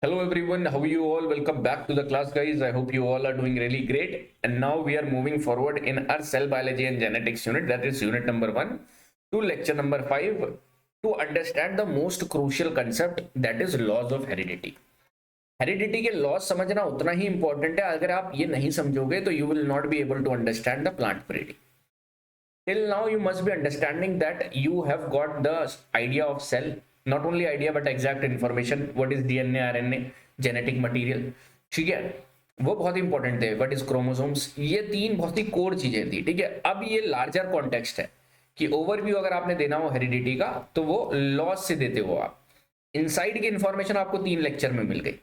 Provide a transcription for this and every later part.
Hello everyone, how are you all? Welcome back to the class, guys. I hope you all are doing really great. And now we are moving forward in our cell biology and genetics unit, that is unit number 1, to lecture number 5, to understand the most crucial concept, that is laws of heredity. Heredity के laws समझना उतना ही important है. अगर आप ये नहीं समझोगे तो you will not be able to understand the plant breeding. Till now you must be understanding that you have got the idea of cell, not only idea but exact information, what is DNA, RNA, genetic material. ठीक है, वो बहुत important थे. What is chromosomes, ये तीन बहुत ही core चीजें थी. ठीक है, अब ये लार्जर कॉन्टेक्स्ट है कि ओवरव्यू अगर आपने देना हो हेरिडिटी का तो वो लॉज से देते हो आप. इनसाइड की इंफॉर्मेशन आपको 3 लेक्चर में मिल गई.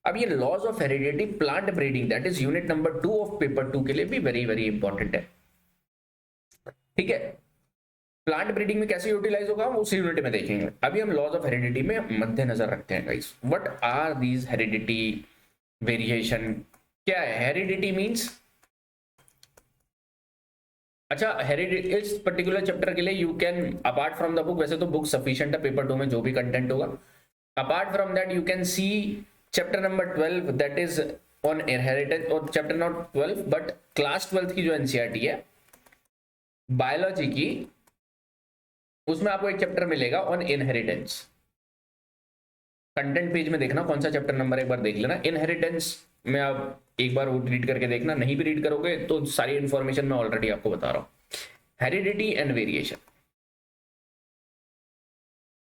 अब ये laws of heredity plant breeding, that is unit number 2 ऑफ पेपर 2 के लिए भी वेरी वेरी इंपॉर्टेंट है. ठीक है, प्लांट ब्रीडिंग में कैसे यूटिलाइज होगा उस यूनिट में देखेंगे. अभी हम लॉज ऑफ हेरिडिटी में मद्देनजर रखते हैं guys. What are these heredity variation? क्या है हेरिडिटी मींस? अच्छा, हेरिडिटी इस पर्टिकुलर चैप्टर के लिए you can apart from the book, वैसे तो बुक सफिशिएंट है पेपर 2 में जो भी कंटेंट होगा. Apart from that you can see chapter number 12, that is on inheritance, और चैप्टर नॉट 12 बट क्लास 12 की जो एनसीईआरटी है बायोलॉजी की, उसमें आपको एक चैप्टर मिलेगा ऑन इनहेरिटेंस. कंटेंट पेज में देखना कौन सा चैप्टर नंबर, एक बार देख लेना. इनहेरिटेंस में आप एक बार वो रीड करके देखना. नहीं भी रीड करोगे तो सारी इंफॉर्मेशन मैं ऑलरेडी आपको बता रहा हूं. Heredity and variation.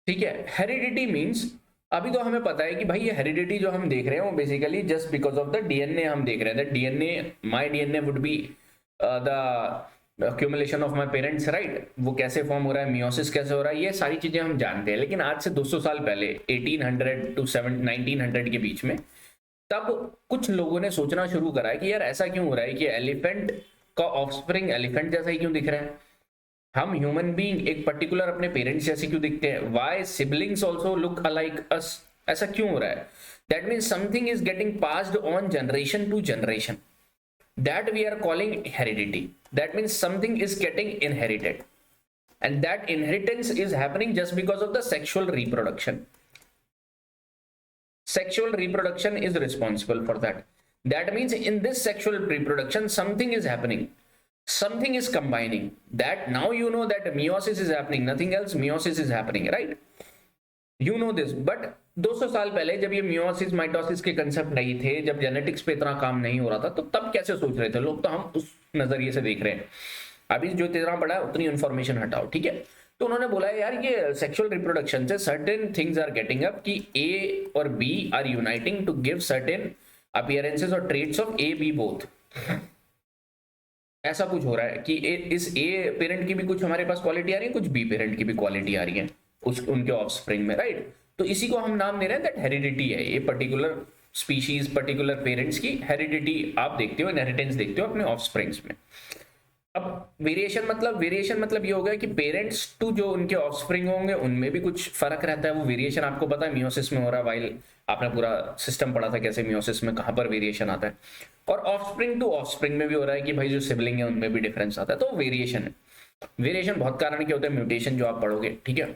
ठीक है, हेरिडिटी मींस अभी तो हमें पता है कि भाई ये हेरिडिटी जो हम देख रहे हैं वो basically just because of the DNA हम देख रहे हैं. That DNA, my DNA would be the accumulation of my parents, right. वो कैसे फॉर्म हो रहा है, मियोसिस कैसे हो रहा है, ये सारी चीजें हम जानते हैं. लेकिन आज से 200 साल पहले 1800 टू 1900 के बीच में तब कुछ लोगों ने सोचना शुरू करा है कि यार ऐसा क्यों हो रहा है कि एलिफेंट का ऑफस्प्रिंग एलिफेंट जैसा ही क्यों दिख रहा है, हम ह्यूमन बीइंग एक पर्टिकुलर अपने पेरेंट्स जैसे क्यों दिखते हैं, why siblings also look alike us, ऐसा क्यों हो रहा है. That means something is getting passed on generation to generation, that we are calling heredity. That means something is getting inherited, and that inheritance is happening just because of the sexual reproduction. Sexual reproduction is responsible for that. That means in this sexual reproduction something is happening, something is combining. That now you know that meiosis is happening, nothing else, meiosis is happening, right? You know this. But 200 साल पहले जब ये meiosis mitosis के concept नहीं थे, जब genetics पे इतना काम नहीं हो रहा था, तो तब कैसे सोच रहे थे लोग? तो हम उस नजरिए से देख रहे हैं. अभी जो इतना बड़ा है उतनी इन्फॉर्मेशन हटाओ. ठीक है, तो उन्होंने बोला है यार ये सेक्सुअल रिप्रोडक्शन से certain things are getting up, कि ए और B are uniting to give certain appearances और traits of A B both. ऐसा कुछ हो रहा है कि इस ए पेरेंट की भी कुछ हमारे पास क्वालिटी आ रही है, कुछ बी पेरेंट की भी क्वालिटी आ रही है उनके ऑफस्प्रिंग में, राइट. तो इसी को हम नाम दे रहे हैं दैट हेरिडिटी है. ये पर्टिकुलर स्पीशीज, पर्टिकुलर पेरेंट्स की हेरिडिटी आप देखते हो, इनहेरिटेंस देखते हो अपने ऑफस्प्रिंग्स में. अब वेरिएशन मतलब ये हो गया कि पेरेंट्स टू जो उनके ऑफस्प्रिंग होंगे उनमें भी कुछ फर्क रहता है. वो वेरिएशन आपको पता है मियोसिस में हो रहा है, वाइल आपने पूरा सिस्टम पढ़ा था कैसे मियोसिस में कहां पर वेरिएशन आता है. और ऑफस्प्रिंग टू ऑफस्प्रिंग में भी हो रहा है कि भाई जो सिबलिंग है उनमें भी डिफरेंस आता है. तो वेरिएशन है. वेरिएशन बहुत कारण के होते हैं, म्यूटेशन जो आप पढ़ोगे. ठीक है,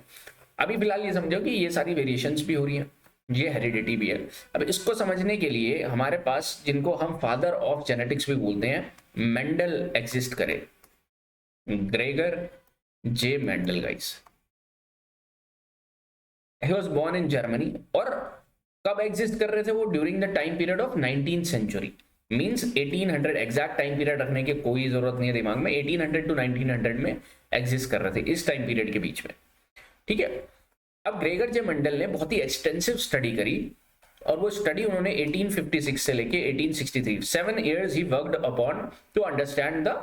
अभी फिलहाल ये समझो कि ये सारी वेरिएशंस भी हो रही हैं, ये हेरिडिटी भी है. अब इसको समझने के लिए हमारे पास, जिनको हम फादर ऑफ जेनेटिक्स भी बोलते हैं, मेंडल एग्जिस्ट करे. Gregor J Mendel guys, he was born in Germany. और कब एग्जिस्ट कर रहे थे वो? During the time period of 19th century. Means 1800. Exact time period रखने की कोई जरूरत नहीं है दिमाग में. 1800 टू 1900 में एग्जिस्ट कर रहे थे, इस टाइम पीरियड के बीच में. ठीक है, अब ग्रेगर जे मेंडल ने बहुत ही एक्सटेंसिव स्टडी करी, और वो स्टडी उन्होंने 1856 से लेके 1863 7 years he worked upon two understand the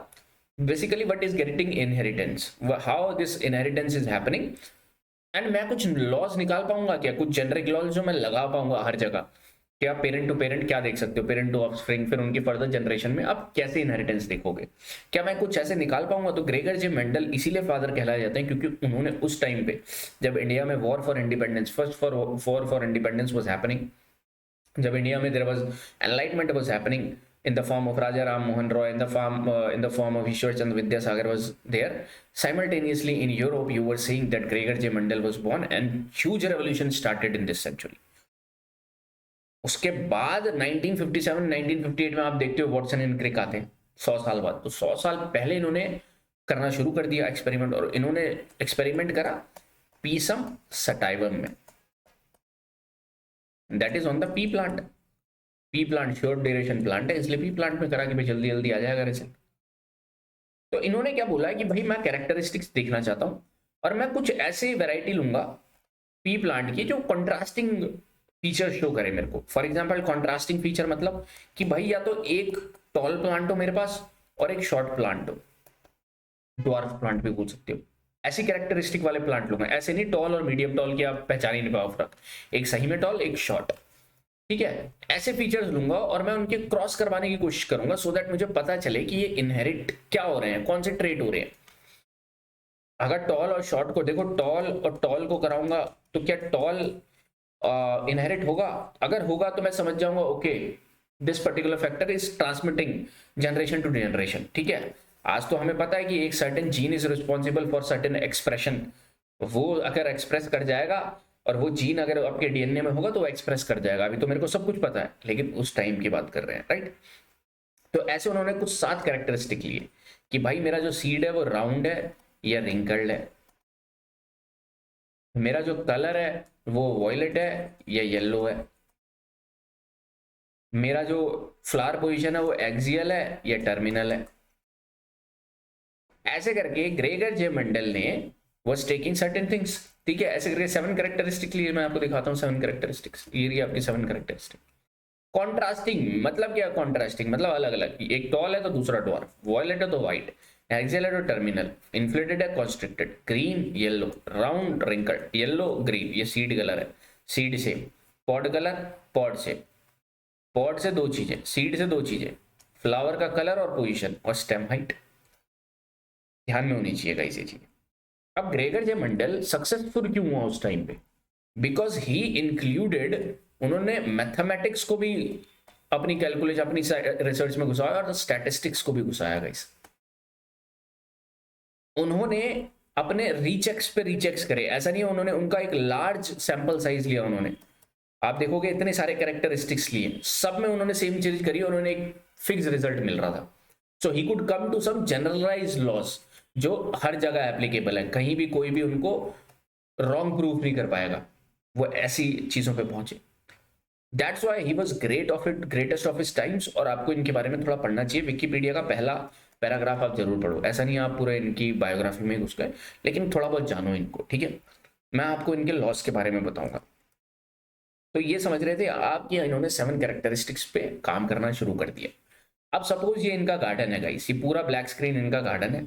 basically what is getting inheritance, how this inheritance is happening. And मैं कुछ लॉज निकाल पाऊंगा क्या, कुछ जेनरिक लॉज जो मैं लगा पाऊंगा हर जगह, कि आप पेरेंट टू पेरेंट क्या देख सकते हो, पेरेंट टू ऑफस्प्रिंग, फिर उनकी फर्दर जनरेशन में आप कैसे इनहेरिटेंस देखोगे, क्या मैं कुछ ऐसे निकाल पाऊंगा? तो ग्रेगर जे मेंडल इसीलिए फादर कहलाए जाते हैं क्योंकि उन्होंने उस टाइम पे, जब इंडिया में war for independence, first war for independence was happening, जब इंडिया में there was enlightenment was happening in the form of Raja Ram Mohan Roy, in the form of Ishwar Chandra Vidyasagar was there. Simultaneously in Europe, you were seeing that Gregor J. Mendel was born, and huge revolution started in this century. उसके बाद 1957 1958 में आप देखते हो Watson and Crick आते हैं 100 साल बाद। तो 100 साल पहले इन्होंने करना शुरू कर दिया एक्सपेरिमेंट, और इन्होंने एक्सपेरिमेंट करा पीसम सटाइवम में, that is on the P plant. P plant short duration plant है, इसलिए पी प्लांट में करा कि भाई जल्दी जल्दी आ जाएगा रिजल्ट। तो इन्होंने क्या बोला कि भाई मैं कैरेक्टरिस्टिक्स देखना चाहता हूं, और मैं कुछ ऐसे वैरायटी लूंगा पी प्लांट की जो कंट्रास्टिंग फीचर शो करे मेरे को। फॉर एग्जांपल कंट्रास्टिंग फीचर मतलब कि भाई या तो एक टॉल प्लांट हो मेरे पास और एक शॉर्ट प्लांट हो, ड्वार्फ प्लांट भी बोल सकते हो, ऐसी कैरेक्टरिस्टिक वाले प्लांट लूंगा। ऐसे नहीं टॉल और मीडियम टॉल की आप पहचान ही नहीं पाओ फर्क, एक सही में टॉल एक शॉर्ट, ठीक है। ऐसे फीचर्स लूंगा और मैं उनके क्रॉस करवाने की कोशिश करूंगा सो दैट मुझे पता चले कि ये इनहेरिट क्या हो रहे हैं, कौन से ट्रेट हो रहे हैं। अगर टॉल और शॉर्ट को देखो, टॉल और टॉल को कराऊंगा तो क्या टॉल इनहेरिट होगा? अगर होगा तो मैं समझ जाऊंगा okay this particular factor is transmitting generation to generation, ठीक है। आज तो हमें पता है कि एक certain gene is responsible for certain expression, वो अगर एक्सप्रेस कर जाएगा और वो जीन अगर आपके डीएनए में होगा तो वो एक्सप्रेस कर जाएगा। अभी तो मेरे को सब कुछ पता है, लेकिन उस टाइम की बात कर रहे हैं, राइट। तो ऐसे उन्होंने कुछ 7 कैरेक्टरिस्टिक लिए कि भाई मेरा जो सीड है वो राउंड है या रिंकल्ड है, मेरा जो कलर है वो वॉयलेट है या येलो है, मेरा जो फ्लावर पोजीशन है वो एक्सियल है या टर्मिनल है। ऐसे करके ग्रेगर जे मंडल ने वाज टेकिंग सर्टेन थिंग्स, ठीक है। ऐसे करके 7 कैरेक्टरिस्टिक लिए मैं आपको दिखाता हूँ 7 कैरेक्टरिस्टिक्स, ये आपकी 7 कैरेक्टरिस्टिक। कॉन्ट्रास्टिंग मतलब क्या? कॉन्ट्रास्टिंग मतलब अलग अलग, एक टॉल है तो दूसरा डॉर्फ, वॉयलेट है तो व्हाइट, एक्सियल है तो टर्मिनल, इन्फ्लेटेड है constricted, green yellow, round wrinkled, yellow green, ये सीड कलर है, सीड से पॉड कलर, पॉड से, पॉड से 2 चीजें, सीड से 2 चीजें, फ्लावर का कलर और पोजीशन और स्टेम हाइट ध्यान में होनी चाहिए कैसी चीज। अब ग्रेगर जे मंडल सक्सेसफुल क्यों हुआ उस टाइम पे? बिकॉज ही इंक्लूडेड, उन्होंने मैथमेटिक्स को भी अपनी कैलकुलेशन अपनी रिसर्च में घुसाया और स्टैटिस्टिक्स को भी घुसाया गाइस। उन्होंने अपने रीचेक्स पे रीचेक्स करे, ऐसा नहीं है उन्होंने उनका एक लार्ज सैंपल साइज लिया उन्होंने, आप देखोगे इतने सारे कैरेक्टरिस्टिक्स लिए, सब में उन्होंने सेम चीज करी और उन्होंने एक फिक्स रिजल्ट मिल रहा था। So he could come to some generalize laws जो हर जगह एप्लीकेबल है, कहीं भी कोई भी उनको रॉन्ग प्रूफ नहीं कर पाएगा, वो ऐसी चीजों पे पहुंचे। That's why he was great of it, greatest of his times. और आपको इनके बारे में थोड़ा पढ़ना चाहिए, विकिपीडिया का पहला पैराग्राफ आप जरूर पढ़ो, ऐसा नहीं आप पूरे इनकी बायोग्राफी में घुस गए, लेकिन थोड़ा बहुत जानो इनको, ठीक है। मैं आपको इनके लॉस के बारे में बताऊंगा। तो ये समझ रहे थे आप कि इन्होंने 7 कैरेक्टरिस्टिक्स पे काम करना शुरू कर दिया। अब सपोज ये इनका गार्डन है गाइस, ये पूरा ब्लैक स्क्रीन इनका गार्डन है।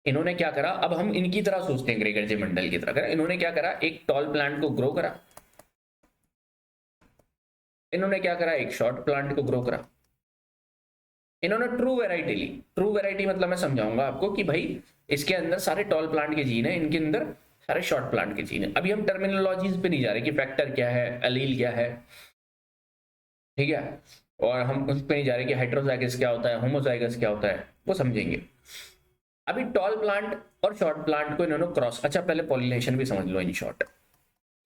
इन्होंने क्या करा, अब हम इनकी तरह सोचते हैं, ग्रेगर जे मंडल की तरह करा। इन्होंने क्या करा, एक टॉल प्लांट को ग्रो करा, इन्होंने क्या करा, एक शॉर्ट प्लांट को ग्रो करा। इन्होंने ट्रू वैरायटी ली। ट्रू वैरायटी मतलब मैं समझाऊंगा आपको कि भाई इसके अंदर सारे टॉल प्लांट के जीन है, इनके अंदर सारे शॉर्ट प्लांट के जीन है। अभी हम टर्मिनोलॉजीज पे नहीं जा रहे कि फैक्टर क्या है, एलील क्या है, ठीक है, और हम उस पे नहीं जा रहे कि हेटेरोजाइगस क्या होता है, होमोजाइगस क्या होता है, वो समझेंगे। अभी टॉल प्लांट और शॉर्ट प्लांट को इन्होंने क्रॉस, अच्छा पहले पॉलिनेशन भी समझ लो इन शॉर्ट।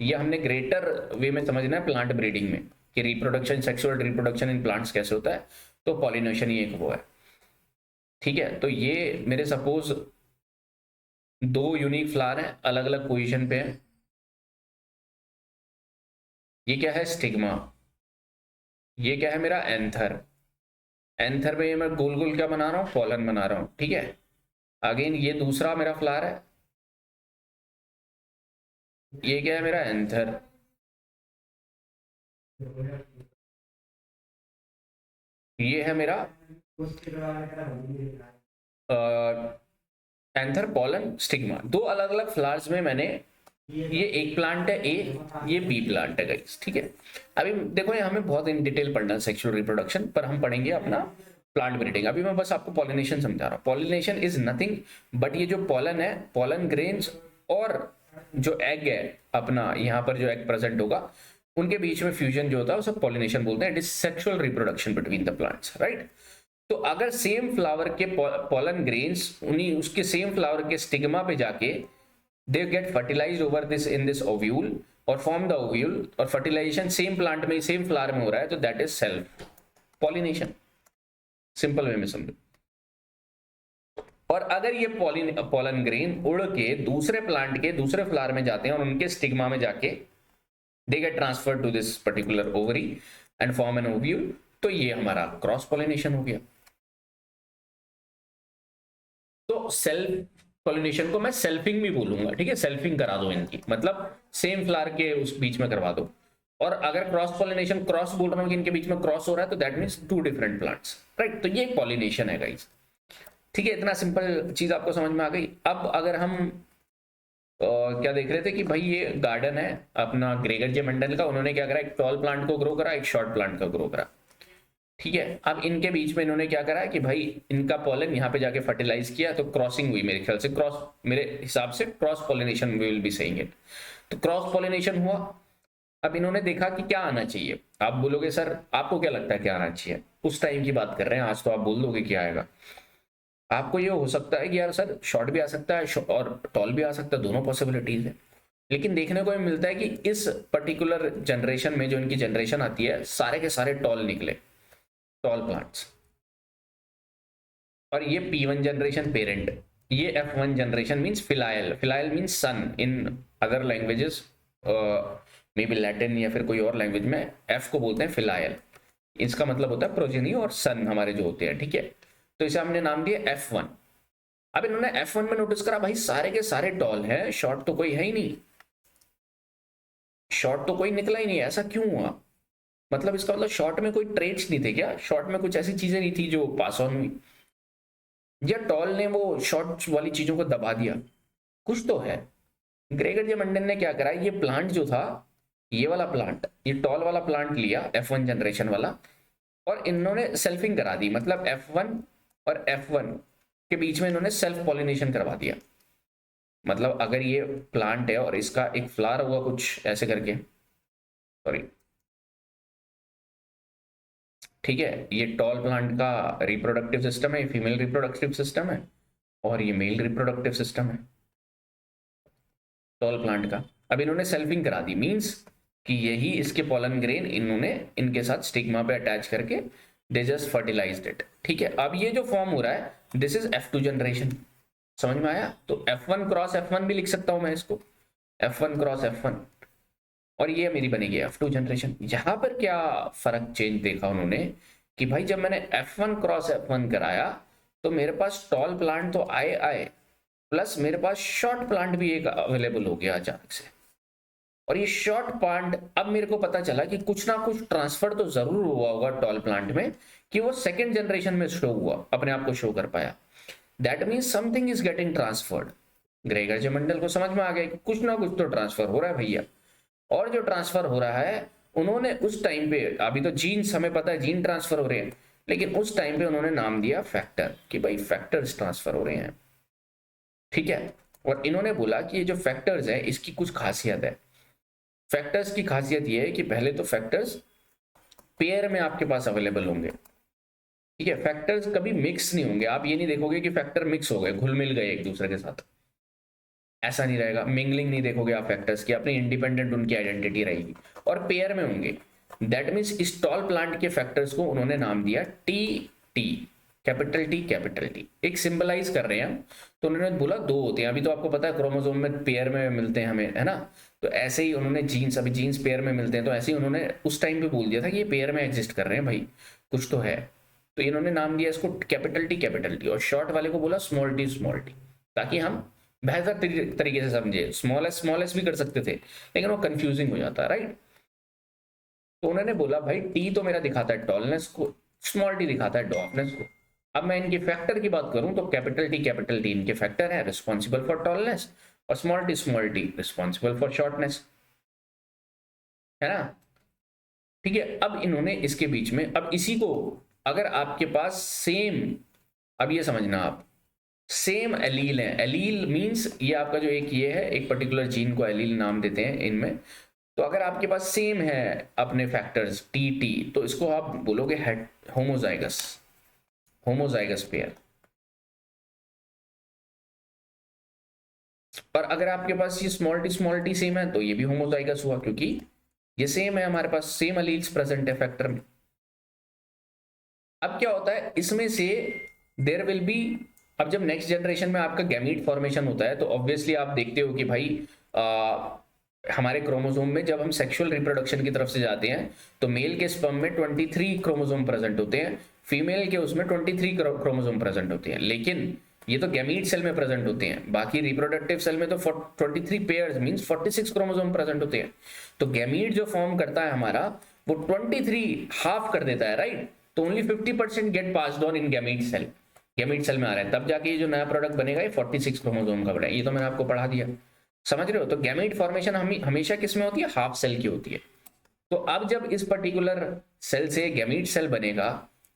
ये हमने ग्रेटर वे में समझना है प्लांट ब्रीडिंग में कि reproduction, sexual reproduction in plants कैसे होता है, तो पॉलिनेशन ही एक वो है, ठीक है। तो ये मेरे सपोज 2 यूनिक फ्लावर हैं, अलग अलग पोजीशन पे हैं। ये क्या है, स्टिग्मा, ये क्या है मेरा एंथर, एंथर में ये मैं गोल गोल क्या बना रहा हूँ, पॉलन बना रहा हूँ, ठीक है। अगेन ये दूसरा मेरा फ्लावर है, ये क्या है मेरा एंथर, ये है मेरा एंथर, पॉलन, स्टिग्मा। 2 अलग अलग फ्लावर्स में मैंने, ये एक प्लांट है ए, ये बी प्लांट है गाइस, ठीक है। अभी देखो ये हमें बहुत इन डिटेल पढ़ना है सेक्सुअल रिप्रोडक्शन, पर हम पढ़ेंगे अपना प्लांट ब्रीडिंग। अभी मैं बस आपको पॉलिनेशन समझा रहा हूँ। पॉलिनेशन इज नथिंग बट ये जो पॉलन है, पॉलन ग्रेन्स और जो एग है अपना, यहाँ पर जो एग प्रेजेंट होगा उनके बीच में फ्यूजन जो होता है उसे पॉलिनेशन बोलते हैं। It is sexual reproduction between the plants, right. तो अगर सेम फ्लावर के पॉलन ग्रेन्स उन्हीं उसके सेम फ्लावर के स्टिग्मा पे जाके they get fertilized over this in this ovule, और फॉर्म द ओव्यूल, और फर्टिलाइजेशन सेम प्लांट में सेम फ्लावर में हो रहा है, तो that is self pollination. Simple way में समझो। और अगर ये पॉलन ग्रेन उड़ के दूसरे प्लांट के दूसरे फ्लावर में जाते हैं और उनके स्टिग्मा में जाके they get transfer to this particular ovary and form an ovule, तो ये हमारा क्रॉस पॉलिनेशन हो गया। तो सेल्फ पॉलिनेशन को मैं सेल्फिंग भी बोलूंगा, ठीक है, सेल्फिंग करा दो इनकी, मतलब सेम फ्लावर के उस बीच में करवा दो। और अगर क्रॉस पॉलिनेशन, क्रॉस बोल रहा हूं कि इनके बीच में क्रॉस हो रहा है, तो that means two different plants, right. तो ये पॉलिनेशन है गाइस, ठीक है। इतना सिंपल चीज आपको समझ में आ गई। अब अगर हम क्या देख रहे थे कि भाई ये गार्डन है अपना ग्रेगर जे मंडल का, उन्होंने क्या करा, एक टॉल प्लांट को ग्रो करा, एक शॉर्ट प्लांट का ग्रो करा, ठीक है। अब इनके बीच में इन्होंने क्या करा कि भाई इनका पॉलन यहाँ पे जाके फर्टिलाइज किया, तो क्रॉसिंग हुई, मेरे ख्याल से क्रॉस, मेरे हिसाब से cross pollination we will be saying it. तो क्रॉस पॉलिनेशन हुआ। अब इन्होंने देखा कि क्या आना चाहिए। आप बोलोगे सर आपको क्या लगता है क्या आना चाहिए, उस टाइम की बात कर रहे हैं, आज तो आप बोल दोगे क्या आएगा। आपको ये हो सकता है कि यार सर शॉर्ट भी आ सकता है और टॉल भी आ सकता है, दोनों पॉसिबिलिटीज है। लेकिन देखने को ये मिलता है कि इस पर्टिकुलर जनरेशन में, जो इनकी जनरेशन आती है, सारे के सारे टॉल निकले, टॉल प्लांट्स। और ये P1 जनरेशन पेरेंट, ये F1 generation means filial, filial means son in other languages, may be Latin या फिर कोई और लैंग्वेज में F को बोलते हैं फिलायल। इसका मतलब होता है प्रोजेनी और सन हमारे जो होते हैं, ठीक है। तो इसे हमने नाम दिया F1। अब इन्होंने F1 में नोटिस करा भाई सारे के सारे टॉल हैं, शॉर्ट तो कोई है ही नहीं, शॉर्ट तो कोई निकला ही नहीं, ऐसा क्यों हुआ। मतलब इसका मतलब शॉर्ट में कोई ट्रेड्स नहीं थे क्या, शॉर्ट में कुछ ऐसी चीजें नहीं थी जो पास ऑन हुई, या टॉल ने वो शॉर्ट वाली चीजों को दबा दिया, कुछ तो है। ग्रेगर जे मंडन ने क्या करा, ये प्लांट जो था, ये वाला प्लांट, ये टॉल वाला प्लांट लिया F1 जनरेशन वाला, और इन्होंने सेल्फिंग करा दी, मतलब F1 और F1 के बीच में इन्होंने सेल्फ पॉलिनेशन करवा दिया। मतलब अगर ये प्लांट है और इसका एक फ्लावर हुआ कुछ ऐसे करके, सॉरी, ठीक है, ये टॉल प्लांट का रिप्रोडक्टिव सिस्टम है, फीमेल रिप्रोडक्टिव सिस्टम है, और ये मेल रिप्रोडक्टिव सिस्टम है टॉल प्लांट का। अब इन्होंने सेल्फिंग करा दी, मींस कि यही इसके पॉलन ग्रेन इन्होंने इनके साथ स्टिग्मा पे अटैच करके दे जस्ट फर्टिलाइज्ड इट, ठीक है। अब ये जो फॉर्म हो रहा है, दिस इज F2 जनरेशन, समझ में आया। तो F1 क्रॉस F1 भी लिख सकता हूं मैं इसको, F1 क्रॉस F1, और ये मेरी बनेगी F2 जनरेशन। यहां पर क्या फर्क चेंज देखा उन्होंने कि भाई जब मैंने F1 क्रॉस F1 कराया, तो मेरे पास टॉल प्लांट तो आए आए, प्लस मेरे पास शॉर्ट प्लांट भी एक अवेलेबल हो गया अचानक से। और ये शॉर्ट प्लांट, अब मेरे को पता चला कि कुछ ना कुछ ट्रांसफर तो जरूर हुआ होगा टॉल प्लांट में, कि वो सेकंड जनरेशन में शो हुआ, अपने आप को शो कर पाया। That means something is getting transferred. Gregor J Mendel को समझ में आ गया कि कुछ ना कुछ तो ट्रांसफर हो रहा है भैया। और जो ट्रांसफर हो रहा है, उन्होंने उस टाइम पे, अभी तो जीन्स हमें पता है जीन ट्रांसफर हो रहे हैं, लेकिन उस टाइम पे उन्होंने नाम दिया फैक्टर, कि भाई फैक्टर्स ट्रांसफर हो रहे हैं, ठीक है। और इन्होंने बोला कि ये जो फैक्टर्स है इसकी कुछ खासियत है। फैक्टर्स की खासियत ये है कि पहले तो फैक्टर्स पेयर में आपके पास अवेलेबल होंगे, ठीक है। फैक्टर्स कभी मिक्स नहीं होंगे, आप ये नहीं देखोगे कि फैक्टर मिक्स हो गए, घुल मिल गए एक दूसरे के साथ, ऐसा नहीं रहेगा। मिंगलिंग नहीं देखोगे आप फैक्टर्स की, अपनी इंडिपेंडेंट उनकी आइडेंटिटी रहेगी, और पेयर में होंगे। दैट मीन्स इस टॉल प्लांट के फैक्टर्स को उन्होंने नाम दिया T T, capital T capital T, एक सिंबलाइज कर रहे हैं हम। तो उन्होंने बोला दो होते हैं, अभी तो आपको पता है क्रोमोसोम में पेयर में मिलते हैं हमें, है ना। तो ऐसे ही उन्होंने जीन्स, अभी जीन्स पेयर में मिलते हैं, तो ऐसे ही उन्होंने उस टाइम पे बोल दिया था कि ये पेयर में एग्जिस्ट कर रहे हैं भाई, कुछ तो है। तो इन्होंने नाम दिया इसको कैपिटल टी, और शॉर्ट वाले को बोला स्मॉल टी, ताकि हम बेहतर तरीके से समझे। स्मॉल एस भी कर सकते थे, लेकिन वो कंफ्यूजिंग हो जाता है, राइट। तो उन्होंने बोला भाई टी तो मेरा दिखाता है टॉलनेस को, स्मॉल टी दिखाता है डॉर्फनेस को। अब मैं इनके फैक्टर की बात करूं तो कैपिटल टी इनके फैक्टर है, रिस्पॉन्सिबल फॉर टॉलनेस, और small T responsible for shortness, है ना, ठीक है। अब इन्होंने इसके बीच में, अब इसी को अगर आपके पास सेम, अब ये समझना आप, सेम एलील है, एलील मींस ये आपका जो एक ये है, एक पर्टिकुलर जीन को एलील नाम देते हैं इनमें। तो अगर आपके पास सेम है अपने फैक्टर्स टी टी, तो इसको आप बोलोगे होमोजाइगस, होमोजाइगस पेयर। और अगर आपके पास ये स्मॉल टी सेम है तो ये भी होमोजाइगस हुआ, क्योंकि ये सेम है, हमारे पास सेम अलील्स प्रेजेंट है फैक्टर में। अब क्या होता है इसमें से देयर विल बी, अब जब नेक्स्ट जनरेशन में आपका गैमीट फॉर्मेशन होता है तो ऑब्वियसली आप देखते हो कि भाई हमारे क्रोमोसोम में जब हम सेक्सुअल रिप्रोडक्शन की तरफ से जाते हैं तो मेल के स्पर्म में 23 क्रोमोसोम प्रेजेंट होते हैं, फीमेल के उसमें 23 क्रोमोसोम प्रेजेंट होते हैं, लेकिन ये तो गैमीट सेल में प्रेजेंट होते हैं, बाकी रिप्रोडक्टिव सेल में तो 23 पेयर्स मींस 46 क्रोमोसोम प्रेजेंट होते हैं। तो गैमीट जो फॉर्म करता है हमारा वो 23 हाफ कर देता है, राइट। तो only 50% get passed on in gamete cell, gamete cell में आ रहा है, तब जाके ये जो नया प्रोडक्ट बनेगा ये 46 क्रोमोसोम का बनेगा। ये तो मैंने आपको पढ़ा दिया, समझ रहे हो। तो गैमीट फॉर्मेशन हमेशा किस में होती है, हाफ सेल की होती है। तो अब जब इस पर्टिकुलर सेल से गैमीट सेल बनेगा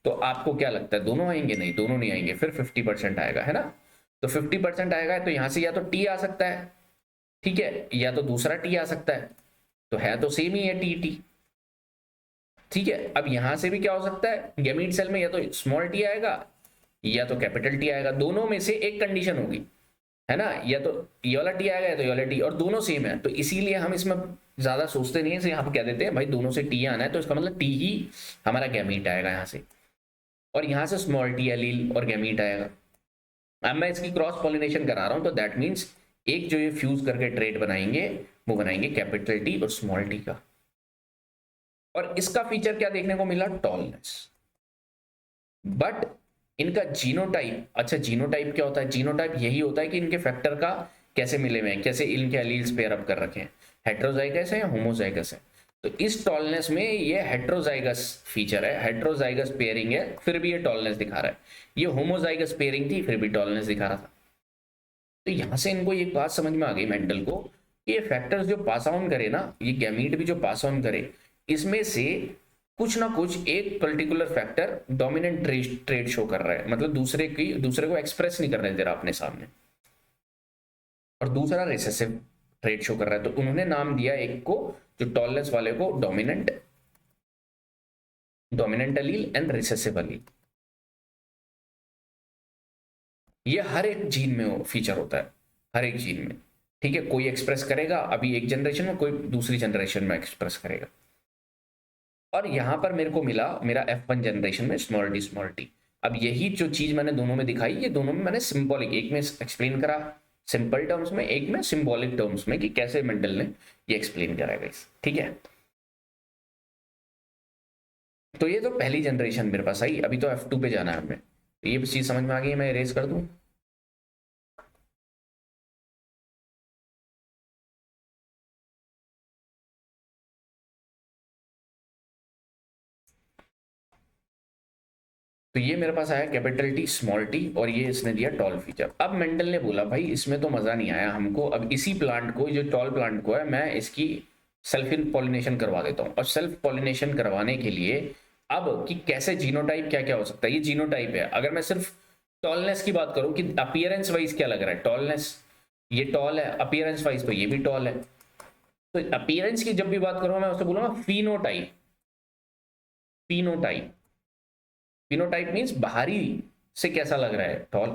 तो आपको क्या लगता है दोनों आएंगे, नहीं दोनों नहीं आएंगे, फिर 50% आएगा, है ना। तो 50% आएगा तो यहां से या तो टी आ सकता है, ठीक है, या तो दूसरा टी आ सकता है, तो है तो सेम ही है टी टी, ठीक है। अब यहां से भी क्या हो सकता है, गैमीट सेल में या तो स्मॉल टी आएगा या तो कैपिटल टी आएगा, दोनों में से एक कंडीशन होगी, है ना, या तो ये वाला टी आएगा या तो ये वाला टी, और दोनों सेम है, तो इसीलिए हम इसमें ज्यादा सोचते नहीं है, यहाँ पे कह देते हैं भाई दोनों से टी आना है तो इसका मतलब टी ही हमारा गैमीट आएगा यहाँ से, और यहाँ से स्मॉल टी एलील और गैमीट आएगा। अब मैं इसकी क्रॉस पॉलिनेशन करा रहा हूँ तो दैट मीन्स एक जो ये फ्यूज करके ट्रेट बनाएंगे वो बनाएंगे कैपिटल टी और स्मॉल टी का। और इसका फीचर क्या देखने को मिला, टॉलनेस। बट इनका जीनोटाइप, अच्छा जीनोटाइप क्या होता है, जीनोटाइप यही होता है कि इनके फैक्टर का कैसे मिले हुए हैं, कैसे इनके एलील्स पेयर अप कर रखे हैं, हेट्रोजाइगस है या होमोजाइगस है। तो इस टॉलनेस में ये हेट्रोजाइगस फीचर है, हेट्रोजाइगस पेयरिंग है, फिर भी ये टॉलनेस दिखा रहा है। ये होमोजाइगस पेयरिंग थी फिर भी टॉलनेस दिखा रहा था। तो यहां से इनको एक बात समझ में आ गई मेंटल को कि ये फैक्टर्स जो पास ऑन करे ना, ये गैमीट भी जो पास ऑन करे, इसमें से कुछ ना कुछ एक particular factor dominant trade show कर रहा है, मतलब दूसरे को एक्सप्रेस नहीं कर रहे तेरा अपने सामने, और दूसरा रिसेसिव ट्रेड शो कर रहा है। तो उन्होंने नाम दिया एक को, जो टॉलनेस वाले को, डोमिनेंट अलील एंड रिसेसिव अलील। ये हर एक जीन में फीचर होता है, हर एक जीन में, ठीक है। कोई एक्सप्रेस करेगा अभी एक जनरेशन में, कोई दूसरी जनरेशन में एक्सप्रेस करेगा। और यहां पर मेरे को मिला मेरा F1 जनरेशन में स्मॉल टी। अब यही जो चीज मैंने दोनों में दिखाई, ये दोनों में मैंने सिंबॉलिक, एक में एक्सप्लेन करा सिंपल टर्म्स में, एक में सिंबॉलिक टर्म्स में, कि कैसे मेंडल ने ये एक्सप्लेन करा गाइस, ठीक है। तो ये तो पहली जनरेशन मेरे पास आई, अभी तो F2 पे जाना है हमें। तो ये चीज समझ में आ गई है, मैं इरेज कर दूं। तो ये मेरे पास आया कैपिटल टी स्मॉल टी, और ये इसने दिया टॉल फीचर। अब मेंडल ने बोला भाई इसमें तो मजा नहीं आया हमको, अब इसी प्लांट को, जो टॉल प्लांट को है, मैं इसकी सेल्फ इन पॉलिनेशन करवा देता हूँ। और सेल्फ पॉलिनेशन करवाने के लिए अब कि कैसे जीनोटाइप क्या क्या हो सकता है, ये जीनोटाइप है। अगर मैं सिर्फ टॉलनेस की बात करूं कि अपीयरेंस वाइज क्या लग रहा है, टॉलनेस, ये टॉल है, अपीयरेंस वाइज तो ये भी टॉल है। तो अपीयरेंस की जब भी बात करूंगा मैं उससे बोलूंगा फिनोटाइप, फिनोटाइप, फिनोटाइप मींस बाहरी से कैसा लग रहा है, टॉल।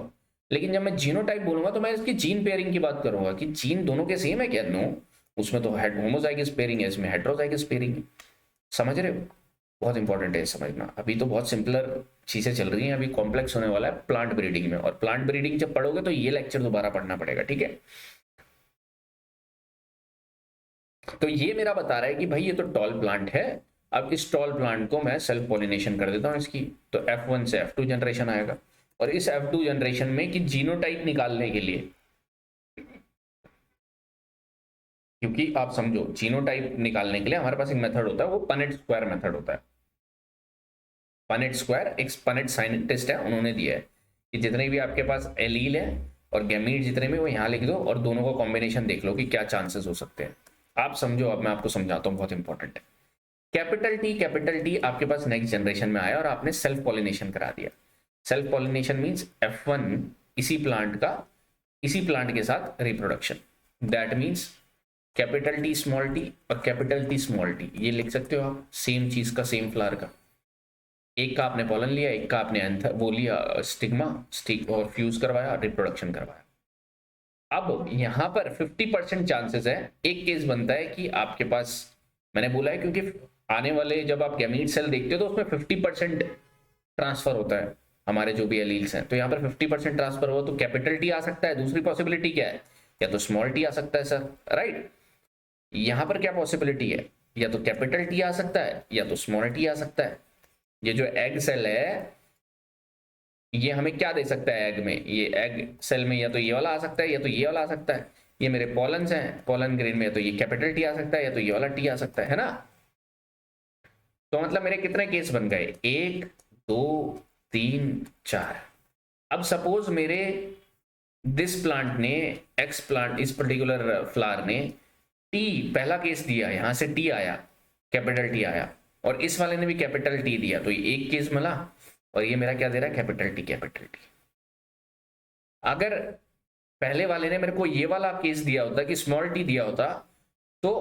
लेकिन जब मैं जीनोटाइप बोलूंगा तो मैं इसकी जीन पेयरिंग की बात करूंगा कि जीन दोनों के सेम है क्या, नो, उसमें तो होमोजाइगस पेयरिंग है, इसमें हेट्रोजाइगस पेयरिंग है। समझ रहे हो, बहुत इंपॉर्टेंट है समझना। अभी तो बहुत सिंपलर चीजें चल रही हैं, अभी कॉम्प्लेक्स होने वाला है प्लांट ब्रीडिंग में, और प्लांट ब्रीडिंग जब पढ़ोगे तो ये लेक्चर दोबारा पढ़ना पड़ेगा, ठीक है। तो ये मेरा बता रहा है कि भाई ये तो टॉल प्लांट है, अब इस टॉल प्लांट को मैं सेल्फ पॉलिनेशन कर देता हूं इसकी, तो F1 से F2 जनरेशन आएगा। और इस F2 जनरेशन में कि जीनोटाइप निकालने के लिए, क्योंकि आप समझो जीनोटाइप निकालने के लिए हमारे पास एक मेथड होता है, वो पनेट स्क्वायर मेथड होता है। पनेट स्क्वायर एक पनेट साइंटिस्ट है, उन्होंने दिया है कि जितने भी आपके पास एलील है और गैमीट जितने में, वो यहाँ लिख दो और दोनों का कॉम्बिनेशन देख लो कि क्या चांसेस हो सकते हैं। आप समझो, अब मैं आपको समझाता हूँ, बहुत इंपॉर्टेंट है। कैपिटल टी आपके पास नेक्स्ट जनरेशन में आया और आपने सेल्फ पॉलिनेशन करा दिया। सेल्फ पॉलिनेशन मींस F1 इसी प्लांट के साथ reproduction, that means capital T small T और कैपिटल टी स्मॉल टी, ये लिख सकते हो आप, सेम चीज का, सेम फ्लावर का। एक का आपने पॉलन लिया, एक का आपने वो लिया स्टिग्मा, और फ्यूज करवाया, रिप्रोडक्शन करवाया। अब यहां पर 50% चांसेस है, एक केस बनता है कि आपके पास, मैंने बोला है क्योंकि आने वाले जब आप गैमीट सेल देखते हो तो उसमें 50% ट्रांसफर होता है हमारे जो भी एलील्स हैं, तो यहाँ पर 50% ट्रांसफर हुआ तो कैपिटल टी आ सकता है। दूसरी पॉसिबिलिटी क्या है, या तो स्मॉल टी आ सकता है सर, राइट। यहां पर क्या पॉसिबिलिटी है, या तो कैपिटल टी आ सकता है या तो स्मॉल टी आ सकता है। ये जो एग सेल है ये हमें क्या दे सकता है, एग में, ये एग सेल में या तो ये वाला आ सकता है या तो ये वाला आ सकता है। ये मेरे पॉलन्स हैं, पॉलन ग्रेन में या तो ये कैपिटल टी आ सकता है या तो ये वाला टी आ सकता है ना। तो मतलब मेरे कितने केस बन गए, 1 2 3 4। अब सपोज मेरे दिस प्लांट ने, एक्स प्लांट, इस पर्टिकुलर फ्लावर ने टी पहला केस दिया, यहां से टी आया, कैपिटल टी आया, और इस वाले ने भी कैपिटल टी दिया, तो ये एक केस मिला। और ये मेरा क्या दे रहा है, कैपिटल टी कैपिटल टी। अगर पहले वाले ने मेरे को ये वाला केस दिया होता कि स्मॉल टी दिया होता, तो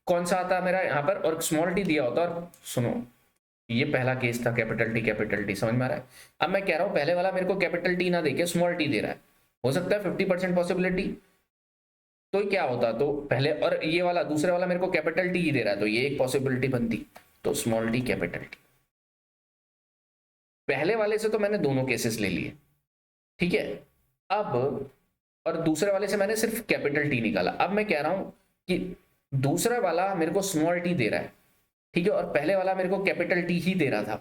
कौन सा आता मेरा यहाँ पर, और स्मॉल टी दिया होता, और सुनो ये पहला केस था कैपिटल टी, समझ में आ रहा है। अब मैं कह रहा हूं पहले वाला मेरे को कैपिटल टी ना देके स्मॉल टी दे रहा है, हो सकता है 50% पॉसिबिलिटी। तो क्या होता, तो पहले, और ये वाला दूसरे वाला मेरे को कैपिटल टी ही दे रहा है, तो ये एक पॉसिबिलिटी बनती, तो स्मॉल टी कैपिटल टी। पहले वाले से तो मैंने दोनों केसेस ले लिए, ठीक है। अब और दूसरे वाले से मैंने सिर्फ कैपिटल टी निकाला। अब मैं कह रहा हूं कि दूसरा वाला मेरे को स्मॉल टी दे रहा है, ठीक है, और पहले वाला मेरे को कैपिटल टी ही दे रहा था,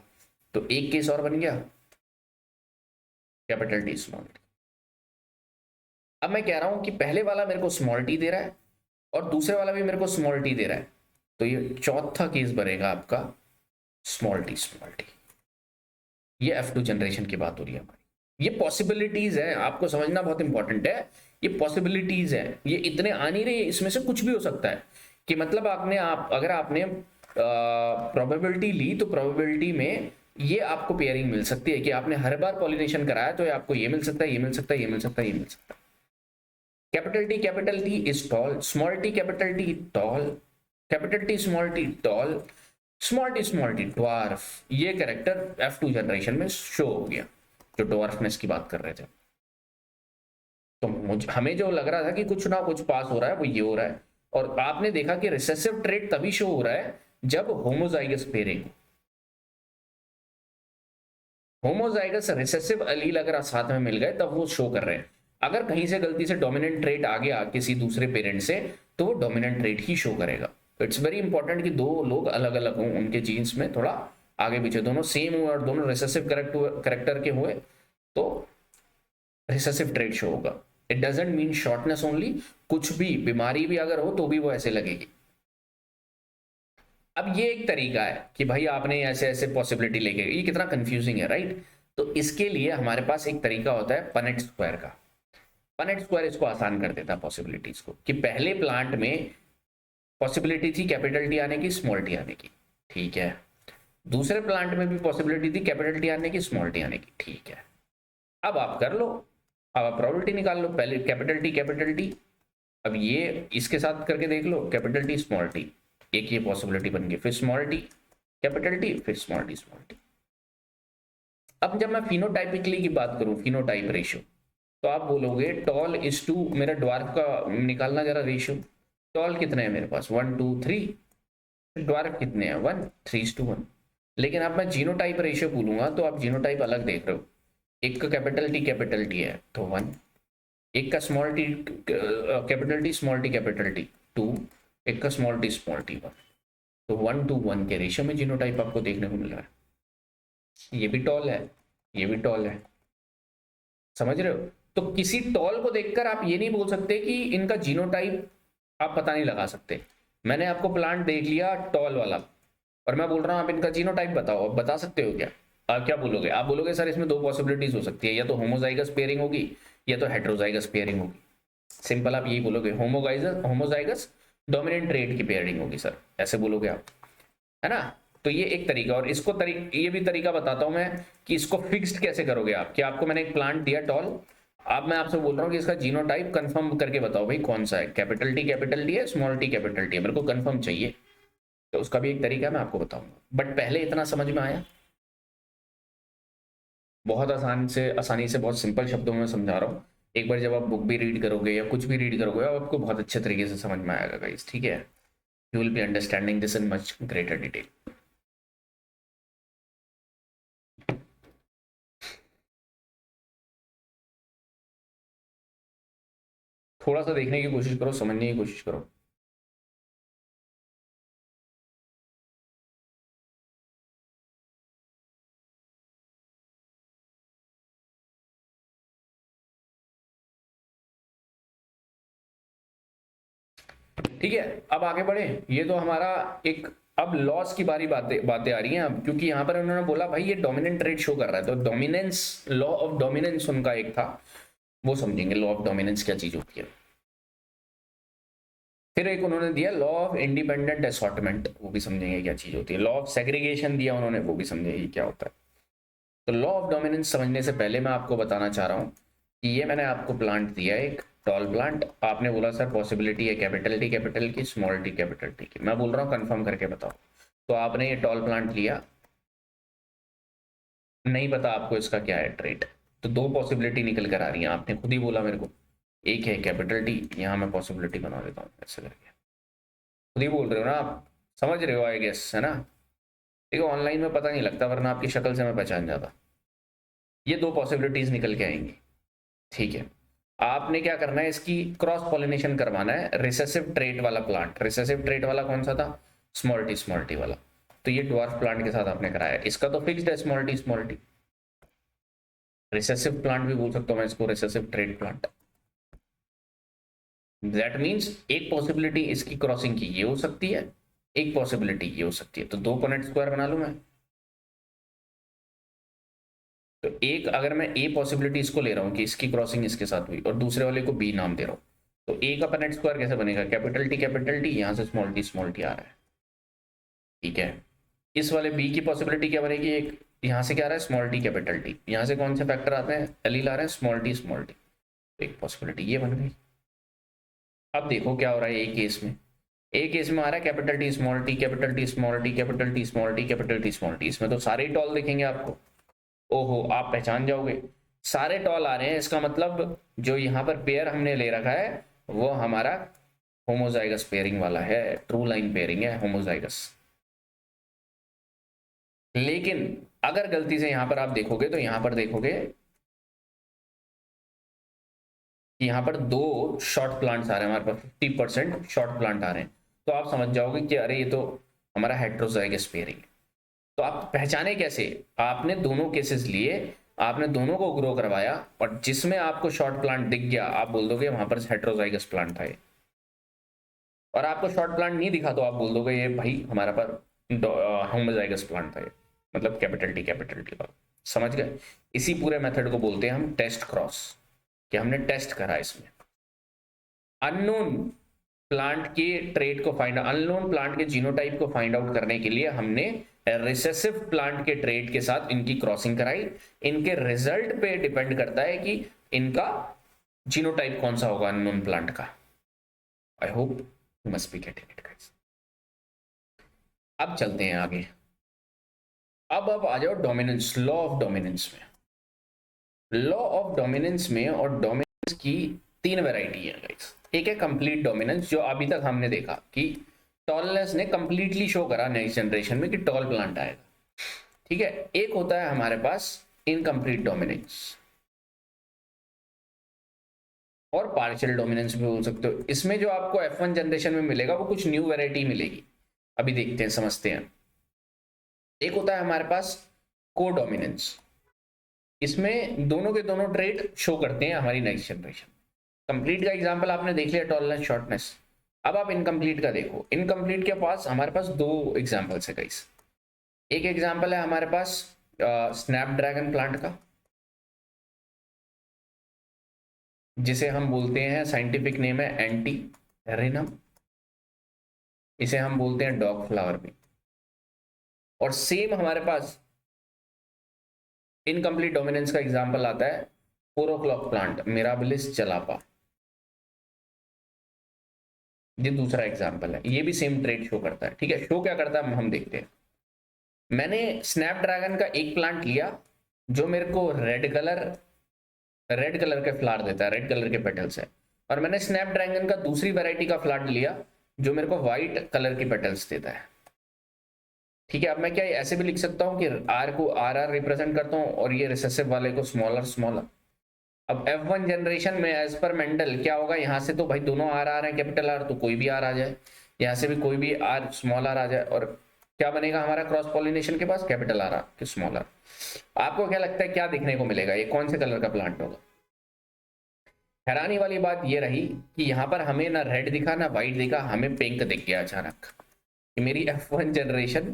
तो एक केस और बन गया, कैपिटल टी स्मॉल टी। अब मैं कह रहा हूं कि पहले वाला मेरे को स्मॉल टी दे रहा है और दूसरे वाला भी मेरे को स्मॉल टी दे रहा है, तो ये चौथा केस बनेगा आपका स्मॉल टी स्मॉल टी। ये F2 जनरेशन की बात हो रही है हमारी। ये पॉसिबिलिटीज है, आपको समझना बहुत इंपॉर्टेंट है। ये पॉसिबिलिटीज है, ये इतने आ नहीं रही, इसमें से कुछ भी हो सकता है। कि मतलब अगर आपने प्रोबेबिलिटी ली तो प्रोबेबिलिटी में ये आपको पेयरिंग मिल सकती है कि आपने हर बार पॉलिनेशन कराया तो आपको ये मिल सकता है, ये मिल सकता है, ये मिल सकता है, ये मिल सकता है। Capital T is tall, small t capital T tall, capital T small T tall, small T dwarf. ये कैरेक्टर F2 जनरेशन में शो हो गया, जो ड्वार्फनेस की बात कर रहे थे। तो हमें जो लग रहा था कि कुछ ना कुछ पास हो रहा है, वो ये हो रहा है। और आपने देखा कि रिसेसिव ट्रेट तभी शो हो रहा है जब homozygous pairing, homozygous recessive allele अगर साथ में मिल गए तब वो शो कर रहे हैं। अगर कहीं से गलती से डोमिनेंट ट्रेट आ गया किसी दूसरे पेरेंट से, तो वो डोमिनेंट ट्रेट ही शो करेगा। तो इट्स वेरी इंपॉर्टेंट कि दो लोग अलग अलग हों, उनके जीन्स में थोड़ा आगे पीछे, दोनों सेम हुए और दोनों रिसेसिव करेक्टर के हुए तो रिसेसिव ट्रेट शो होगा। It doesn't mean shortness only, कुछ भी बीमारी भी अगर हो तो भी वो ऐसे लगेगी। अब ये एक तरीका है कि भाई आपने ऐसे ऐसे पॉसिबिलिटी लेके, ये कितना कंफ्यूजिंग है, राइट। तो इसके लिए हमारे पास एक तरीका होता है पनेट स्क्वायर का। पनेट स्क्वायर इसको आसान कर देता है पॉसिबिलिटीज को, कि पहले प्लांट में पॉसिबिलिटी थी कैपिटल टी आने की, स्मॉल टी आने की, ठीक है। दूसरे प्लांट में भी पॉसिबिलिटी थी कैपिटल टी आने की, स्मॉल टी आने की, ठीक है। अब आप कर लो, अब आप प्रोबेबिलिटी निकाल लो, पहले कैपिटल टी, अब ये इसके साथ करके देख लो, कैपिटल टी स्मॉल टी, एक ये पॉसिबिलिटी बन गई, फिर स्मॉल टी कैपिटल टी, फिर स्मॉल टी। अब जब मैं फिनोटाइपिकली की बात करूं, फिनोटाइप रेशियो, तो आप बोलोगे टॉल इज टू, मेरा ड्वार्फ का निकालना जरा रेशियो, टॉल कितने हैं मेरे पास 1 2 3, ड्वार्फ कितने हैं 1 3:1। लेकिन अब मैं जीनोटाइप रेशियो बोलूंगा तो आप जीनोटाइप अलग देख रहे हो, एक का कैपिटल टी है तो 1, एक का small t capital T small t capital T 2, एक का स्मॉल टी 1, तो 1:1 के रेशियो में जीनोटाइप आपको देखने को मिल रहा है। ये भी टॉल है, ये भी टॉल है, समझ रहे हो। तो किसी टॉल को देखकर आप ये नहीं बोल सकते कि इनका जीनोटाइप आप पता नहीं लगा सकते। मैंने आपको प्लांट देख लिया टॉल वाला और मैं बोल रहा हूं आप इनका जीनोटाइप बताओ, आप बता सकते हो क्या? आप क्या बोलोगे? आप बोलोगे सर इसमें दो पॉसिबिलिटीज हो सकती है, या तो होमोजाइगस पेयरिंग होगी या तो हेटेरोजाइगस पेयरिंग होगी। सिंपल आप यही बोलोगे, होमोजाइगस डोमिनेंट ट्रेट की पेयरिंग होगी सर, ऐसे बोलोगे आप, है ना। तो ये एक तरीका, और इसको ये भी तरीका बताता हूं मैं कि इसको फिक्स्ड कैसे करोगे आप। कि आपको मैंने एक प्लांट दिया टॉल, अब मैं आपसे बोल रहा हूँ कि इसका जीनोटाइप कंफर्म करके बताओ भाई कौन सा है, कैपिटल टी है, स्मॉल टी कैपिटल टी है, मेरे को कंफर्म चाहिए। तो उसका भी एक तरीका मैं आपको बताऊंगा, बट पहले इतना समझ में आया, बहुत आसानी से बहुत सिंपल शब्दों में समझा रहा हूँ एक बार जब आप बुक भी रीड करोगे या कुछ भी रीड करोगे आपको बहुत अच्छे तरीके से समझ में आएगा गाइस, ठीक है। You will be understanding this in much greater detail. थोड़ा सा देखने की कोशिश करो, समझने की कोशिश करो। ठीक है, अब आगे बढ़े। ये तो हमारा एक, अब लॉस की बारी बातें बातें आ रही हैं अब, क्योंकि यहां पर उन्होंने बोला भाई ये डोमिनेंट ट्रेड शो कर रहा है, तो डोमिनेंस, लॉ ऑफ डोमिनेंस उनका एक था, वो समझेंगे लॉ ऑफ डोमिनेंस क्या चीज होती है। फिर एक उन्होंने दिया लॉ ऑफ इंडिपेंडेंट असॉर्टमेंट, वो भी समझेंगे क्या चीज होती है। लॉ ऑफ सेग्रीगेशन दिया उन्होंने, वो भी समझेंगे क्या होता है। तो लॉ ऑफ डोमिनेंस समझने से पहले मैं आपको बताना चाह रहा हूं कि ये मैंने आपको प्लांट दिया है, एक टॉल प्लांट। आपने बोला सर पॉसिबिलिटी है कैपिटल टी कैपिटल की, स्मॉल टी कैपिटल टी की। मैं बोल रहा हूँ कंफर्म करके बताओ। तो आपने ये टॉल प्लांट लिया, नहीं पता आपको इसका क्या है ट्रेट, तो दो पॉसिबिलिटी निकल कर आ रही है, आपने खुद ही बोला मेरे को। एक है कैपिटल टी, यहाँ मैं पॉसिबिलिटी बना देता हूँ ऐसे करके, खुद ही बोल रहे हो ना आप, समझ रहे हो आई गेस, है ना। देखो ऑनलाइन में पता नहीं लगता, वरना आपकी शक्ल से मैं पहचान जाता। ये दो पॉसिबिलिटीज निकल के आएंगी, ठीक है। आपने क्या करना है, इसकी क्रॉस पॉलिनेशन करवाना है, रिसेसिव ट्रेट वाला प्लांट। रिसेसिव ट्रेट वाला कौन सा था, स्मॉल टी वाला। तो ये ड्वार्फ प्लांट के साथ आपने कराया, इसका तो फिक्स्ड है स्मॉल टी। रिसेसिव प्लांट भी बोल सकता हूं मैं इसको, recessive trait plant. That means एक पॉसिबिलिटी इसकी क्रॉसिंग की ये हो सकती है, एक पॉसिबिलिटी ये हो सकती है, तो दो पॉइंट स्क्वायर बना लूं मैं। तो एक, अगर मैं ए पॉसिबिलिटी इसको ले रहा हूं कि इसकी क्रॉसिंग इसके साथ हुई, और दूसरे वाले को बी नाम दे रहा हूं, तो ए का पनेट स्क्वायर कैसे बनेगा, कैपिटल टी, यहां से स्मॉल टी आ रहा है, ठीक है। इस वाले बी की पॉसिबिलिटी क्या बनेगी, एक यहां से क्या आ रहा है स्मॉल टी कैपिटल टी, यहां से कौन से फैक्टर आते हैं, एल आ रहे हैं स्मॉल टी, एक पॉसिबिलिटी ये बन गई। अब देखो क्या हो रहा है एक केस में आ रहा है capital T small t capital T small t capital T small t capital T small T, इसमें तो सारे ही टॉल दिखेंगे आपको। ओहो, आप पहचान जाओगे, सारे टॉल आ रहे हैं, इसका मतलब जो यहाँ पर पेयर हमने ले रखा है वो हमारा होमोजाइगस पेयरिंग वाला है, ट्रू लाइन पेयरिंग है, होमोजाइगस। लेकिन अगर गलती से यहां पर आप देखोगे, तो यहां पर देखोगे कि यहाँ पर दो शॉर्ट प्लांट्स आ रहे हैं हमारे पास, 50% शॉर्ट प्लांट आ रहे हैं, तो आप समझ जाओगे कि अरे ये तो हमारा हेट्रोजाइगस पेयरिंग है। तो आप पहचाने कैसे, आपने दोनों केसेस लिए, आपने दोनों को ग्रो करवाया, और जिसमें आपको शॉर्ट प्लांट दिख गया आप बोल दोगे वहां पर हेट्रोजाइगस प्लांट था ये, और आपको शॉर्ट प्लांट नहीं दिखा तो आप बोल दोगे ये भाई हमारा पर होमोजाइगस प्लांट था ये, मतलब कैपिटल टी वाला। समझ गए। इसी पूरे मेथड को बोलते हैं हम टेस्ट क्रॉस, कि हमने टेस्ट करा इसमें अननोन प्लांट के ट्रेट को फाइंड, अननोन प्लांट के जीनोटाइप को फाइंड आउट करने के लिए हमने रिसेसिव प्लांट के ट्रेट के साथ इनकी क्रॉसिंग कराई। इनके रिजल्ट पे डिपेंड करता है कि इनका जीनोटाइप कौन सा होगा अननोन प्लांट का। I hope you must be getting it guys. अब चलते हैं आगे। अब आ जाओ डोमिनेंस, लॉ ऑफ डोमिनेंस में। लॉ ऑफ डोमिनेंस में, और डोमिनेंस की तीन वैरायटी है गाइस। एक है कंप्लीट डोमिनेंस, जो अभी तक हमने देखा कि टॉलनेस ने कंप्लीटली शो करा नेक्स्ट जनरेशन में कि टॉल प्लांट आएगा, ठीक है। एक होता है हमारे पास इनकम्प्लीट डोमिनेंस, और पार्शियल डोमिनेंस भी बोल सकते हो। इसमें जो आपको F1 जनरेशन में मिलेगा वो कुछ न्यू वैरायटी मिलेगी, अभी देखते हैं समझते हैं। एक होता है हमारे पास को डोमिनेंस, इसमें दोनों के दोनों ट्रेट शो करते हैं हमारी नेक्स्ट जनरेशन। कंप्लीट का एग्जांपल आपने देख लिया, टॉलनेस शॉर्टनेस। अब आप इनकम्प्लीट का देखो, इनकम्प्लीट के पास हमारे पास दो एग्जांपल्स है गाइस। एक एग्जांपल है हमारे पास स्नैपड्रैगन प्लांट का, जिसे हम बोलते हैं, साइंटिफिक नेम है एंटीरिनम, इसे हम बोलते हैं डॉग फ्लावर भी। और सेम हमारे पास इनकम्प्लीट डोमिनेंस का एग्जांपल आता है 4 o'clock प्लांट, मिराबिलिस चलापा, ये दूसरा एग्जांपल है। ये भी सेम ट्रेड शो करता है, ठीक है। शो क्या करता है हम देखते हैं। मैंने स्नैपड्रैगन का एक प्लांट लिया जो मेरे को रेड कलर रेड कलर के फ्लावर देता है, रेड कलर के पेटल्स है। और मैंने स्नैपड्रैगन का दूसरी वैरायटी का फ्लावर लिया जो मेरे को व्हाइट कलर की पेटल्स देता है। ठीक है, अब मैं क्या ऐसे भी लिख सकता हूँ कि आर को आर आर रिप्रेजेंट करता हूँ और ये रिसेसिव वाले को स्मॉलर स्मॉलर। अब F1 जनरेशन में एज पर मेंडल क्या होगा, यहाँ से तो भाई दोनों आर आ रहे हैं कैपिटल आर, तो कोई भी आर आ जाए, यहाँ से भी कोई भी आर स्मॉल आर आ जाए, और क्या बनेगा हमारा क्रॉस पॉलिनेशन के पास, कैपिटल आर कि स्मॉल आर। आपको क्या लगता है क्या देखने को मिलेगा, ये कौन से कलर का प्लांट होगा? हैरानी वाली बात ये रही कि यहाँ पर हमें ना रेड दिखा ना व्हाइट दिखा, हमें पिंक दिख गया अचानक कि मेरी F1 जनरेशन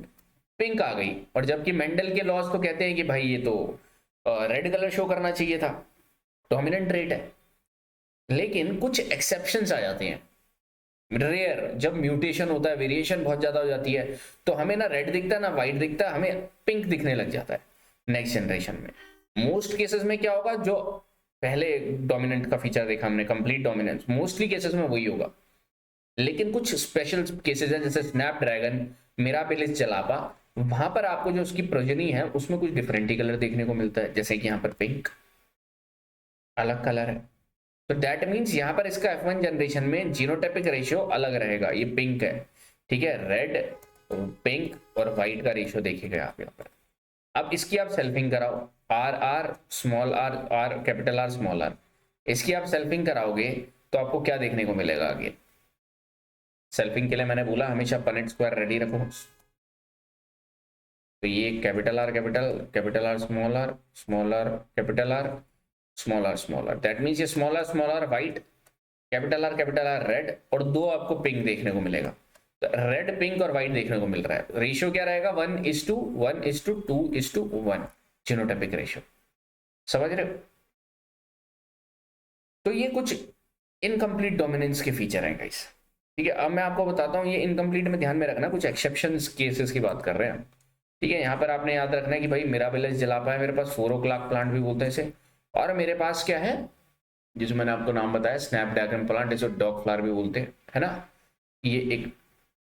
पिंक आ गई। और जबकि मेंडल के लॉज तो कहते हैं कि भाई ये तो रेड कलर शो करना चाहिए था, डोमिनेंट ट्रेट है। लेकिन कुछ एक्सेप्शंस आ जाते हैं, रेयर, जब म्यूटेशन होता है, वेरिएशन बहुत ज्यादा हो जाती है, तो हमें ना रेड दिखता है ना व्हाइट दिखता है, हमें पिंक दिखने लग जाता है नेक्स्ट जनरेशन में। मोस्ट केसेस में क्या होगा, जो पहले डोमिनेंट का फीचर देखा हमने कंप्लीट डोमिनेंस, मोस्टली केसेस में वही होगा। लेकिन कुछ स्पेशल केसेस हैं जैसे स्नैपड्रैगन, मिराबिलिस जलापा, वहां पर आपको जो उसकी प्रोजेनी है उसमें कुछ डिफरेंट ही कलर देखने को मिलता है, जैसे कि यहाँ पर पिंक अलग कलर है। तो दैट मीन्स यहाँ पर इसका F1 जनरेशन में जीनोटाइपिक रेशियो अलग रहेगा, ये पिंक है, ठीक है, रेड पिंक और व्हाइट का रेशियो देखिएगा आप यहाँ पर। अब इसकी आप सेल्फिंग कराओ, R R small R R capital R small R, इसकी आप सेल्फिंग कराओगे तो आपको क्या देखने को मिलेगा आगे? सेल्फिंग के लिए मैंने बोला हमेशा पनेट स्क्वायर रेडी रखो। तो ये capital R capital, capital R small are, small are capital R, small are small R, that means ये small R white, capital R red, और दो आपको पिंक देखने को मिलेगा। तो रेड पिंक और व्हाइट देखने को मिल रहा है। रेशियो क्या रहेगा, 1:1:2:1 जीनोटाइपिक रेशियो, समझ रहे हो? तो ये कुछ इनकम्प्लीट डोमिनेंस के फीचर हैं गाइस, ठीक है। अब मैं आपको बताता हूँ, ये इनकम्प्लीट में ध्यान में रखना, कुछ एक्सेप्शंस केसेस की बात कर रहे हैं, ठीक है। यहाँ पर आपने याद रखना है कि भाई मिराबिलिस जलापा है मेरे पास, 4 o'clock प्लांट भी बोलते हैं इसे, और मेरे पास क्या है जिसमें मैंने आपको नाम बताया स्नैपड्रैगन प्लांट, जिसे डॉग फ्लावर भी बोलते हैं, है ना। ये एक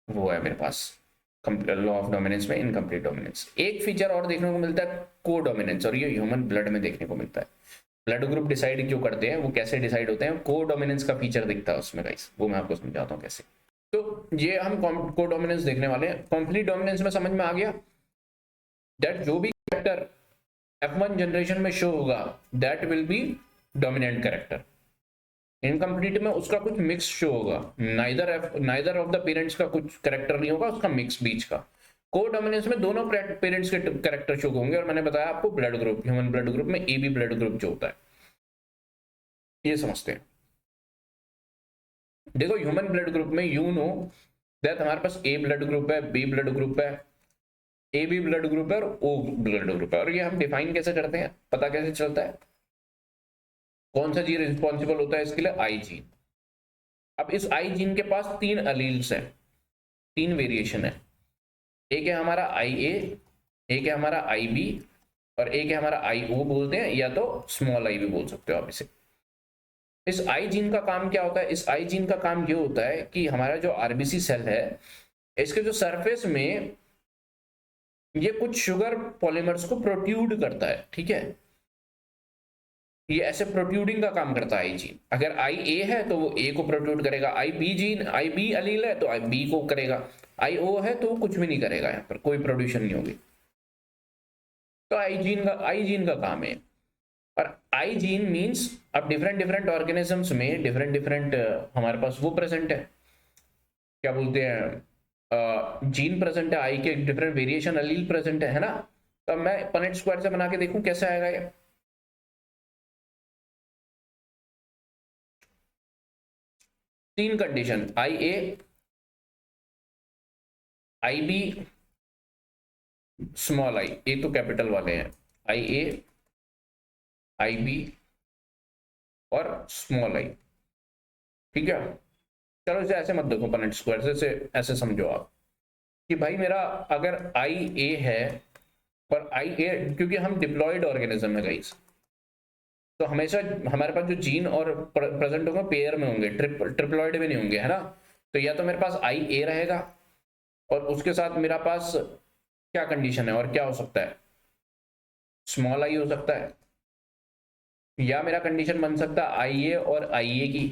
वो है मेरे पास लॉ ऑफ डोमिनेंस में इनकम्प्लीट डोमिनेंस। एक फीचर और देखने को मिलता है को डोमिनेंस, और ये ह्यूमन ब्लड में देखने को मिलता है। ब्लड ग्रुप डिसाइड जो करते हैं वो कैसे डिसाइड होते हैं, को डोमिनेंस का फीचर दिखता है उसमें गाइस, वो मैं आपको समझाता हूँ कैसे। तो ये हम को डोमिनेंस देखने वाले हैं। कंप्लीट डोमिनेंस में समझ में आ गया दैट जो भी कैरेक्टर F1 जनरेशन में शो होगा that will be dominant character. Incomplete में उसका कुछ मिक्स शो होगा, नाइदर ऑफ द पेरेंट्स का कुछ कैरेक्टर नहीं होगा, उसका मिक्स बीच का। को डोमिनेंस में दोनों पेरेंट्स के कैरेक्टर शो होंगे, और मैंने बताया आपको blood group, human blood group में AB ब्लड ग्रुप जो होता है, ये समझते हैं। देखो ह्यूमन ब्लड ग्रुप में यू नो दैट हमारे पास A ब्लड ग्रुप है, B ब्लड ग्रुप है, AB ब्लड ग्रुप है और O ब्लड ग्रुप है। और ये हम डिफाइन कैसे करते हैं, पता कैसे चलता है, कौन सा जीन रिस्पॉन्सिबल होता है इसके लिए, आई जीन। अब इस आई जीन के पास 3 अलील्स हैं, 3 वेरिएशन है। एक है हमारा IA, एक है हमारा IB, और एक है हमारा IO बोलते हैं, या तो स्मॉल आई भी बोल सकते हो आप इसे। इस आई जीन का काम क्या होता है, इस आई जीन का काम ये होता है कि हमारा जो RBC सेल है इसके जो सरफेस में ये कुछ शुगर पॉलीमर्स को प्रोट्यूड करता है, ठीक है। ये ऐसे प्रोट्यूडिंग का काम करता है आई जीन। अगर IA है तो वो A को प्रोट्यूड करेगा, IB अलील है तो B को करेगा, IO है तो वो कुछ भी नहीं करेगा, यहाँ पर कोई प्रोड्यूशन नहीं होगी। तो आई जीन का काम है। और आई जीन मीन्स अब डिफरेंट ऑर्गेनिजम्स में डिफरेंट हमारे पास वो प्रेजेंट है, क्या बोलते हैं, जीन प्रेजेंट है, आई के डिफरेंट वेरिएशन अलील प्रेजेंट है ना। तो मैं पनेट स्क्वायर से बना के देखूं कैसे आएगा ये। तीन condition, IA, IB, small I, ए तो कैपिटल वाले हैं, IA, IB और स्मॉल आई, ठीक है। चलो इसे ऐसे मत देखो पनेट स्क्वायर से, ऐसे समझो आप कि भाई मेरा अगर IA है, पर IA क्योंकि हम डिप्लॉयड ऑर्गेनिज्म है गाइस, तो हमेशा हमारे पास जो जीन और प्रेजेंट होंगे पेयर में होंगे, ट्रिप्लॉइड में नहीं होंगे, है ना। तो या तो मेरे पास IA रहेगा, और उसके साथ मेरा पास क्या कंडीशन है और क्या हो सकता है, स्मॉल आई हो सकता है, या मेरा कंडीशन बन सकता है आई ए और आई ए की,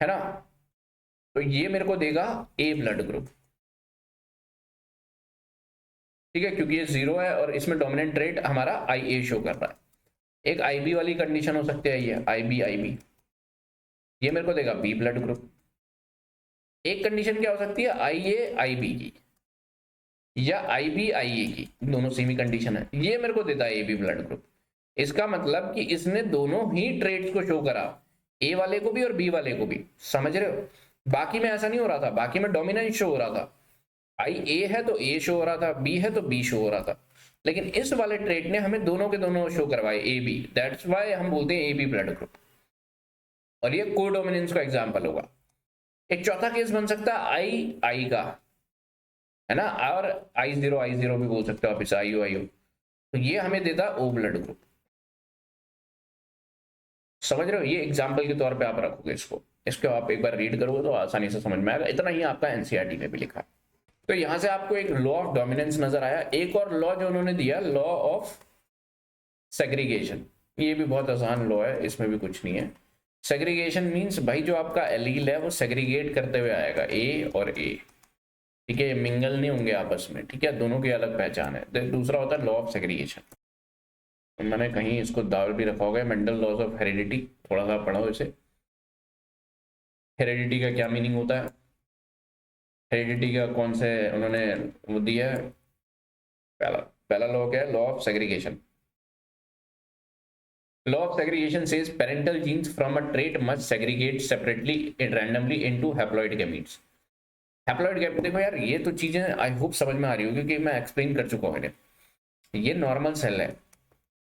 है ना। तो ये मेरे को देगा ए ब्लड ग्रुप, ठीक है, क्योंकि ये 0 है और इसमें डोमिनेंट रेट हमारा आई ए शो कर रहा है। एक आईबी वाली कंडीशन हो सकती है, ये आई बी, ये मेरे को देगा बी ब्लड ग्रुप। एक कंडीशन क्या हो सकती है, आई ए आई बी की या आई बी आई ए की, दोनों सेमी कंडीशन है, ये मेरे को देता है ए बी ब्लड ग्रुप। इसका मतलब कि इसने दोनों ही ट्रेड्स को शो करा, ए वाले को भी और बी वाले को भी, समझ रहे हो। बाकी में ऐसा नहीं हो रहा था, बाकी में डोमिनेंस शो हो रहा था, आई ए है तो ए शो हो रहा था, बी है तो बी शो हो रहा था, लेकिन इस वाले ट्रेड ने हमें दोनों के दोनों शो करवाए ए बी, दैट्स व्हाई हम बोलते हैं ए बी ब्लड ग्रुप, और ये कोडोमिनेंस का एग्जांपल होगा। एक चौथा केस बन सकता है आई आई का, है ना, और आई जीरो भी बोल सकते हो आप इसे, आई ओ, तो ये हमें देता है ओ ब्लड ग्रुप। समझ रहे हो, ये एग्जाम्पल के तौर पे आप रखोगे इसको आप एक बार रीड करोगे तो आसानी से समझ में आएगा। इतना ही आपका एनसीईआरटी में भी लिखा है। तो यहां से आपको एक लॉ ऑफ डोमिनेंस नजर आया। एक और लॉ जो उन्होंने दिया, लॉ ऑफ सेग्रीगेशन, ये भी बहुत आसान लॉ है, इसमें भी कुछ नहीं है। सेग्रीगेशन मींस भाई जो आपका एलील है वो सेग्रीगेट करते हुए आएगा, ए और ए, ठीक है, मिंगल नहीं होंगे आपस में, ठीक है, दोनों की अलग पहचान है। दूसरा होता है लॉ ऑफ सेग्रीगेशन, मैंने कहीं इसको दाव भी रखा होगा, मेंडल लॉज ऑफ हेरिडिटी, थोड़ा सा पढ़ो इसे। हेरिडिटी का क्या मीनिंग होता है, हेरिडिटी का कौन से उन्होंने वो दिया है, पहला लॉ क्या है, law of segregation. Law of segregation says parental genes from a trait must segregate separately randomly into haploid gametes. Haploid gamete, देखो यार ये तो चीजें आई होप समझ में आ रही हो, क्योंकि मैं एक्सप्लेन कर चुका हूं इन्हें। ये नॉर्मल सेल है,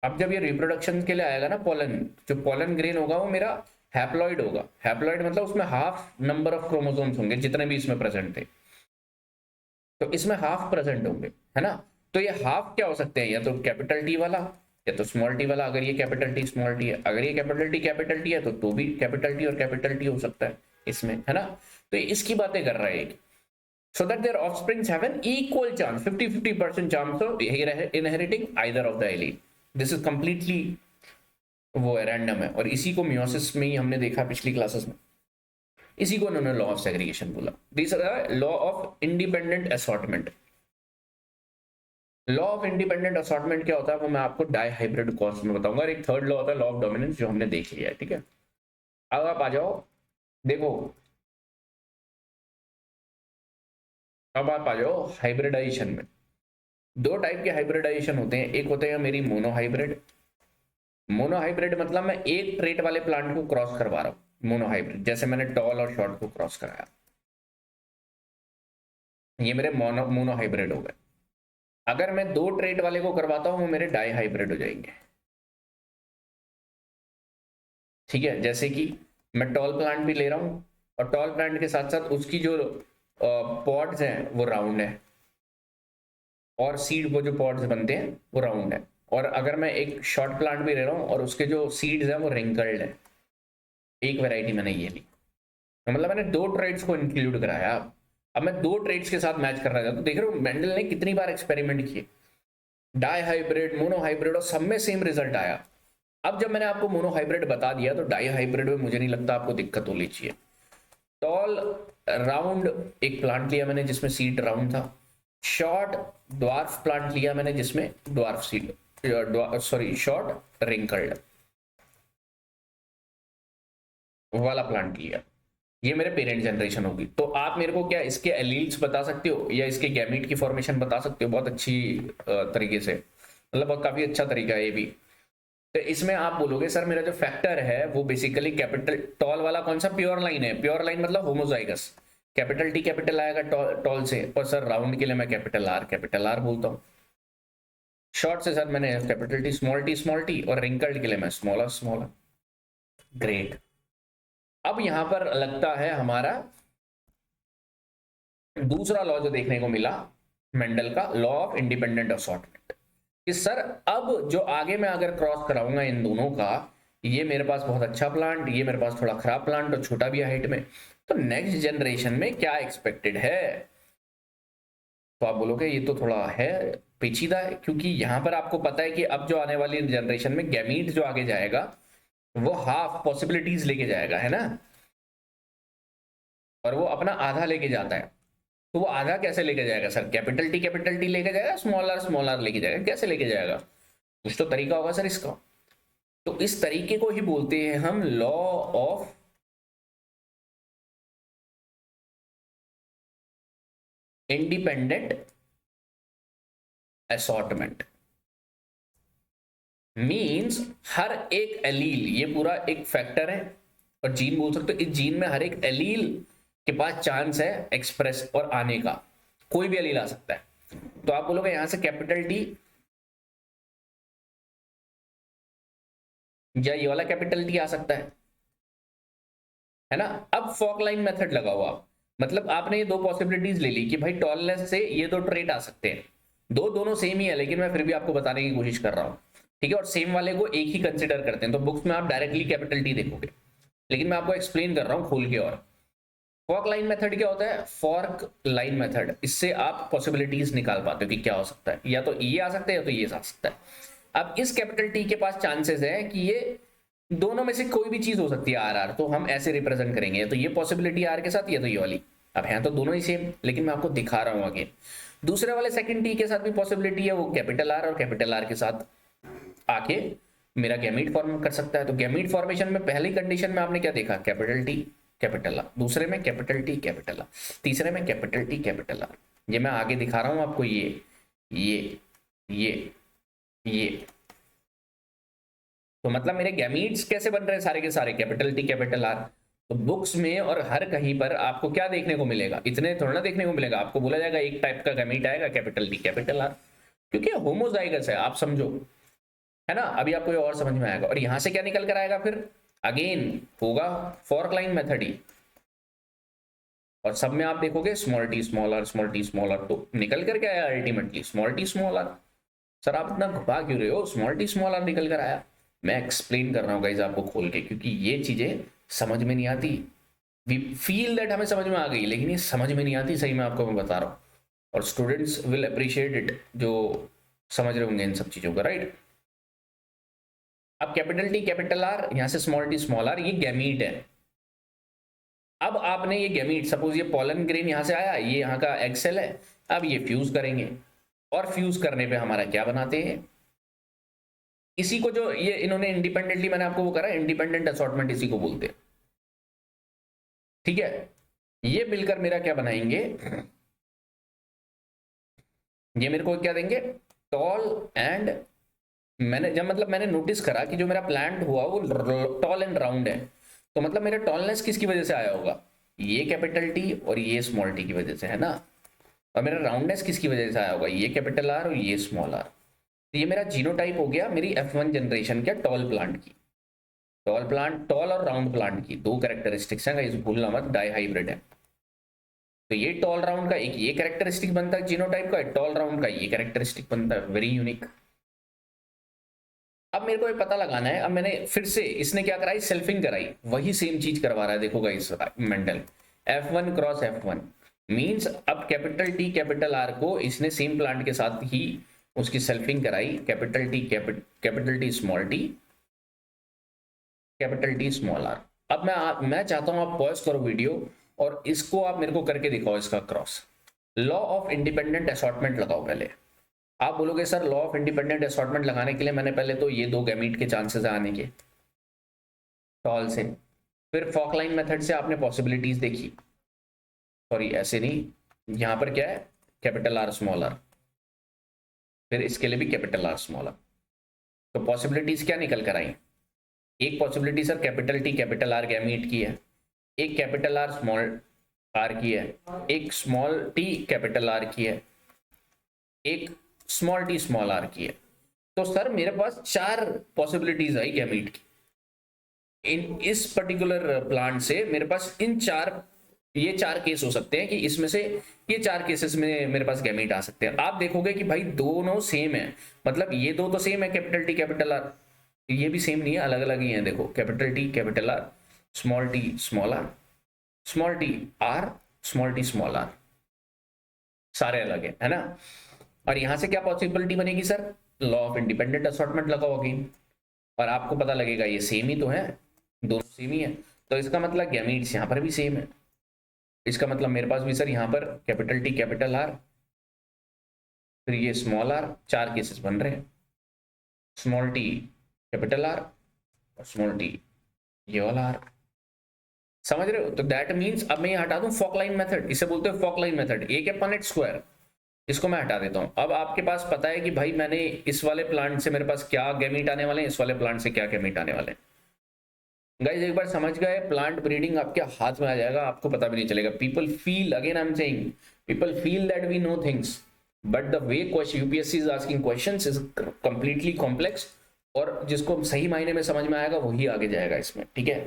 अब जब ये रिप्रोडक्शन के लिए आएगा ना, पोलन, जो पोलन ग्रेन होगा वो मेरा हैप्लॉइड होगा। हैप्लॉइड मतलब उसमें हाफ नंबर ऑफ क्रोमोसोम्स होंगे जितने भी इसमें प्रेजेंट थे, तो इसमें हाफ प्रेजेंट होंगे, है ना। तो ये हाफ क्या हो सकते हैं, या तो कैपिटल टी वाला या तो स्मॉल टी वाला। अगर ये कैपिटल टी स्मॉल टी है, अगर ये कैपिटल टी है तो भी कैपिटल टी और कैपिटल टी हो सकता है इसमें, है ना। तो इसकी बातें कर रहा है, so that their offsprings have an equal chance, 50-50% chance of inheriting either of the allele. This is completely वो है, रैंडम है, और इसी को मियोसिस में ही हमने देखा पिछली क्लासेस में, इसी को उन्होंने लॉ ऑफ सेग्रीगेशन बोला। This is law of independent assortment. Law of independent assortment क्या होता है वो मैं आपको डाई हाइब्रिड कॉस्ट में बताऊंगा। और एक थर्ड लॉ होता है लॉ ऑफ डोमिनेंस, जो हमने देख लिया है, ठीक है। अब आप आ जाओ, देखो अब आप आ जाओ हाइब्रिडाइजेशन में। दो टाइप के हाइब्रिडाइजेशन होते हैं, एक होते हैं मेरी मोनोहाइब्रिड। मोनोहाइब्रिड मतलब मैं एक ट्रेट वाले प्लांट को क्रॉस करवा रहा हूं, मोनोहाइब्रिड, जैसे मैंने टॉल और शॉर्ट को क्रॉस कराया, ये मेरे मोनोहाइब्रिड हो गए। अगर मैं दो ट्रेट वाले को करवाता हूं वो मेरे डाई हाइब्रिड हो जाएंगे, ठीक है। जैसे कि मैं टॉल प्लांट भी ले रहा हूं और टॉल प्लांट के साथ साथ उसकी जो पॉड्स हैं वो राउंड है, और सीड वो जो पॉड्स बनते हैं वो राउंड है। और अगर मैं एक शॉर्ट प्लांट भी ले रहा हूँ और उसके जो सीड्स हैं वो रिंकल्ड है, एक वैरायटी मैंने ये ली, तो मतलब मैंने दो ट्रेड्स को इंक्लूड कराया। अब मैं दो ट्रेड्स के साथ मैच कर रहा था, तो देख रहे हो मेंडल ने कितनी बार एक्सपेरिमेंट किए, डाई हाइब्रिड, मोनो हाइब्रिड, और सब में सेम रिजल्ट आया। अब जब मैंने आपको मोनो हाइब्रिड बता दिया तो डाई हाइब्रिड में मुझे नहीं लगता आपको दिक्कत होनी चाहिए। टॉल राउंड एक प्लांट लिया मैंने जिसमें सीड राउंड था, शॉर्ट ड्वार्फ प्लांट लिया मैंने जिसमें dwarf seed, sorry short wrinkled वाला प्लांट लिया, ये मेरे पेरेंट जनरेशन होगी। तो आप मेरे को क्या इसके एलील्स बता सकते हो या इसके गैमीट की फॉर्मेशन बता सकते हो, बहुत अच्छी तरीके से, मतलब बहुत काफी अच्छा तरीका है ये भी। तो इसमें आप बोलोगे सर मेरा जो फैक्टर है वो बेसिकली कैपिटल टॉल वाला कौन सा, प्योर लाइन है, प्योर लाइन मतलब होमोजाइगस, कैपिटल टी कैपिटल आएगा टॉल से, और सर राउंड के लिए मैं कैपिटल आर बोलता हूँ। शॉर्ट से सर मैंने कैपिटल टी स्मॉल टी, और रिंकल्ड के लिए मैं स्मॉलर। ग्रेट। अब यहां पर लगता है हमारा दूसरा लॉ जो देखने को मिला मेंडल का, लॉ ऑफ इंडिपेंडेंट असॉर्टमेंट, कि सर अब जो आगे मैं अगर क्रॉस कराऊंगा इन दोनों का, ये मेरे पास बहुत अच्छा प्लांट, ये मेरे पास थोड़ा खराब प्लांट और छोटा भी हाइट में, तो नेक्स्ट जनरेशन में क्या एक्सपेक्टेड है, तो आप बोलोगे ये तो थोड़ा है पेचीदा है, क्योंकि यहां पर आपको पता है कि अब जो आने वाली जनरेशन में गैमीट जो आगे जाएगा वो हाफ पॉसिबिलिटीज लेके जाएगा, है ना, और वो अपना आधा लेके जाता है। तो वो आधा कैसे लेके जाएगा सर? कैपिटल टी लेके जाएगा, स्मॉल आर लेके जाएगा, कैसे लेके जाएगा? कुछ तो तरीका होगा सर इसका। तो इस तरीके को ही बोलते हैं हम law of independent assortment. Means हर एक एलील, ये पूरा एक फैक्टर है और जीन बोल सकते हो, इस जीन में हर एक एलील के पास चांस है एक्सप्रेस और आने का, कोई भी एलील आ सकता है। तो आप बोलोगे यहां से कैपिटल टी या ये वाला कैपिटल टी आ सकता है ना। अब फॉक लाइन मेथड लगाओ आप, मतलब आपने ये दो पॉसिबिलिटीज ले ली कि भाई टॉलनेस से ये दो ट्रेट आ सकते हैं, दोनों सेम ही है, लेकिन मैं फिर भी आपको बताने की कोशिश कर रहा हूं, ठीक है, और सेम वाले को एक ही कंसिडर करते हैं। तो बुक्स में आप डायरेक्टली कैपिटल टी देखोगे, लेकिन मैं आपको एक्सप्लेन कर रहा हूं खोल के। और फॉक लाइन मेथड क्या होता है? फॉर्क लाइन मेथड, इससे आप पॉसिबिलिटीज निकाल पाते हो कि क्या हो सकता है, या तो ये आ सकता है या तो ये आ सकता है। अब इस कैपिटल टी के पास चांसेस है कि ये दोनों में से कोई भी चीज हो सकती है आर आर, तो हम ऐसे रिप्रेजेंट करेंगे, तो ये पॉसिबिलिटी आर के साथ, ये तो ये वाली। अब है तो दोनों ही सेम, लेकिन मैं आपको दिखा रहा हूं अगेन। दूसरे वाले सेकंड टी के साथ भी पॉसिबिलिटी है, वो कैपिटल आर और कैपिटल आर के साथ आके मेरा गैमीट फॉर्म कर सकता है। तो गैमीट फॉर्मेशन में पहली कंडीशन में आपने क्या देखा? कैपिटल टी कैपिटल आर, दूसरे में कैपिटल टी कैपिटल आर, तीसरे में कैपिटल टी कैपिटल आर। ये मैं आगे दिखा रहा हूं आपको, ये ये ये। तो मतलब मेरे गैमीट्स कैसे बन रहे हैं? सारे के सारे कैपिटल टी कैपिटल आर। तो बुक्स में और हर कहीं पर आपको क्या देखने को मिलेगा? इतने थोड़ा ना देखने को मिलेगा, आपको बोला जाएगा एक टाइप का गैमीट आएगा कैपिटल टी कैपिटल आर, क्योंकि होमोजाइगस है, आप समझो, है ना। अभी आपको ये और समझ में आएगा। और यहां से क्या निकल कर आएगा फिर? अगेन होगा फॉर्क लाइन मेथड ही, और सब में आप देखोगे small t small are, small t small r, तो निकल कर क्या आया ultimately? Small t small r. Sir आप इतना घुपा क्यों रहे हो? स्मॉल टी स्मॉल आर निकल कर आया। मैं एक्सप्लेन कर रहा हूँ गाइज आपको खोल के, क्योंकि ये चीजें समझ में नहीं आती। वी फील दैट हमें समझ में आ गई, लेकिन ये समझ में नहीं आती, सही में आपको मैं बता रहा हूँ। और स्टूडेंट्स विल अप्रिशिएट इट जो समझ रहे होंगे इन सब चीजों का, राइट। अब कैपिटल टी कैपिटल आर, यहां से स्मॉल टी स्मॉल आर, ये गैमीट है। अब आपने ये गैमीट, सपोज ये पॉलन ग्रेन यहां से आया, ये यहाँ का एग सेल है, अब ये फ्यूज करेंगे, और फ्यूज करने पे हमारा क्या बनाते हैं? इसी को जो ये इन्होंने इंडिपेंडेंटली, मैंने आपको वो करा, इंडिपेंडेंट असॉर्टमेंट इसी को बोलते हैं, ठीक है। ये मिलकर मेरा क्या बनाएंगे? ये मेरे को क्या देंगे? टॉल एंड, मैंने जब मतलब मैंने नोटिस करा कि जो मेरा प्लांट हुआ वो टॉल एंड राउंड है, तो मतलब मेरा टॉलनेस किसकी वजह से आया होगा? ये कैपिटल टी और ये स्मॉल टी की वजह से, है ना। और मेरा राउंडनेस किसकी वजह से आया होगा? ये कैपिटल आर और ये स्मॉल आर। तो ये मेरा जीनोटाइप हो गया मेरी F1 जनरेशन क्या, टॉल प्लांट की। टॉल प्लांट, टॉल और राउंड प्लांट की दो कैरेक्टरिस्टिक्स हैं, इस भूलना मत, डाई हाइब्रिड है। तो ये टॉल राउंड का एक ये कैरेक्टरिस्टिक बनता है जीनोटाइप का, टॉल राउंड का ये कैरेक्टरिस्टिक बनता है, वेरी यूनिक। अब मेरे को ये पता लगाना है, अब मैंने फिर से, इसने क्या कराई? सेल्फिंग कराई, वही सेम चीज करवा रहा है, देखो guys Mendel, F1 cross F1 means अब कैपिटल टी कैपिटल आर को इसने सेम प्लांट के साथ ही उसकी सेल्फिंग कराई, capital T small t capital T small r. अब मैं चाहता हूं आप पॉज करो वीडियो और इसको आप मेरे को करके दिखाओ, इसका cross. Law of independent assortment लगाओ पहले। आप बोलोगे sir law of independent assortment लगाने के लिए मैंने पहले तो ये दो गैमीट के चांसेस आने के टॉल से, फिर फॉक लाइन मेथड से आपने पॉसिबिलिटीज देखी, सॉरी ऐसे नहीं, यहां पर क्या है? कैपिटल आर स्मॉल आर, फिर इसके लिए भी कैपिटल आर स्मॉल आर। तो पॉसिबिलिटीज क्या निकल कर आई? एक possibility sir capital T capital are gamete की है, एक कैपिटल आर स्मॉल आर की है, एक स्मॉल टी कैपिटल आर की है, एक स्मॉल टी स्मॉल आर की है। तो सर मेरे पास चार पॉसिबिलिटीज आई गैमीट की। इन इस पर्टिकुलर प्लांट से मेरे पास ये चार केस हो सकते हैं कि इसमें से ये चार केसेस में मेरे पास गैमीट आ सकते हैं। आप देखोगे कि भाई दोनों सेम है, मतलब ये दो तो सेम है कैपिटल टी कैपिटल आर, ये भी सेम नहीं है, अलग अलग ही है। देखो capital T capital R, small t small are, small t r, small t small r, सारे अलग है ना। और यहां से क्या पॉसिबिलिटी बनेगी sir, law of independent assortment लगाओ अगेन, और आपको पता लगेगा ये सेम ही तो है, दोनों सेम ही है, तो इसका मतलब गैमीट्स यहाँ पर भी सेम है। इसका मतलब मेरे पास भी सर यहाँ पर कैपिटल टी कैपिटल आर, फिर ये स्मॉल आर, 4 केसेस बन रहे हैं, स्मॉल टी कैपिटल आर और स्मॉल टी ये वाला आर, समझ रहे हो। तो दैट मीन्स अब मैं ये हटा दूं फॉकलाइन मेथड, इसे बोलते हैं फॉकलाइन मेथड, एक है पनेट स्क्वायर, इसको मैं हटा देता हूं। अब आपके पास पता है कि भाई मैंने इस वाले प्लांट से मेरे पास क्या गैमीट आने वाले हैं, इस वाले प्लांट से क्या गैमीट आने वाले हैं। गाइस एक बार समझ गए, प्लांट ब्रीडिंग आपके हाथ में आ जाएगा, आपको पता भी नहीं चलेगा। People feel, again I am saying, people feel that we know things, but the way UPSC is asking questions is completely complex, और जिसको सही मायने में समझ में आएगा वही आगे जाएगा इसमें, ठीक है।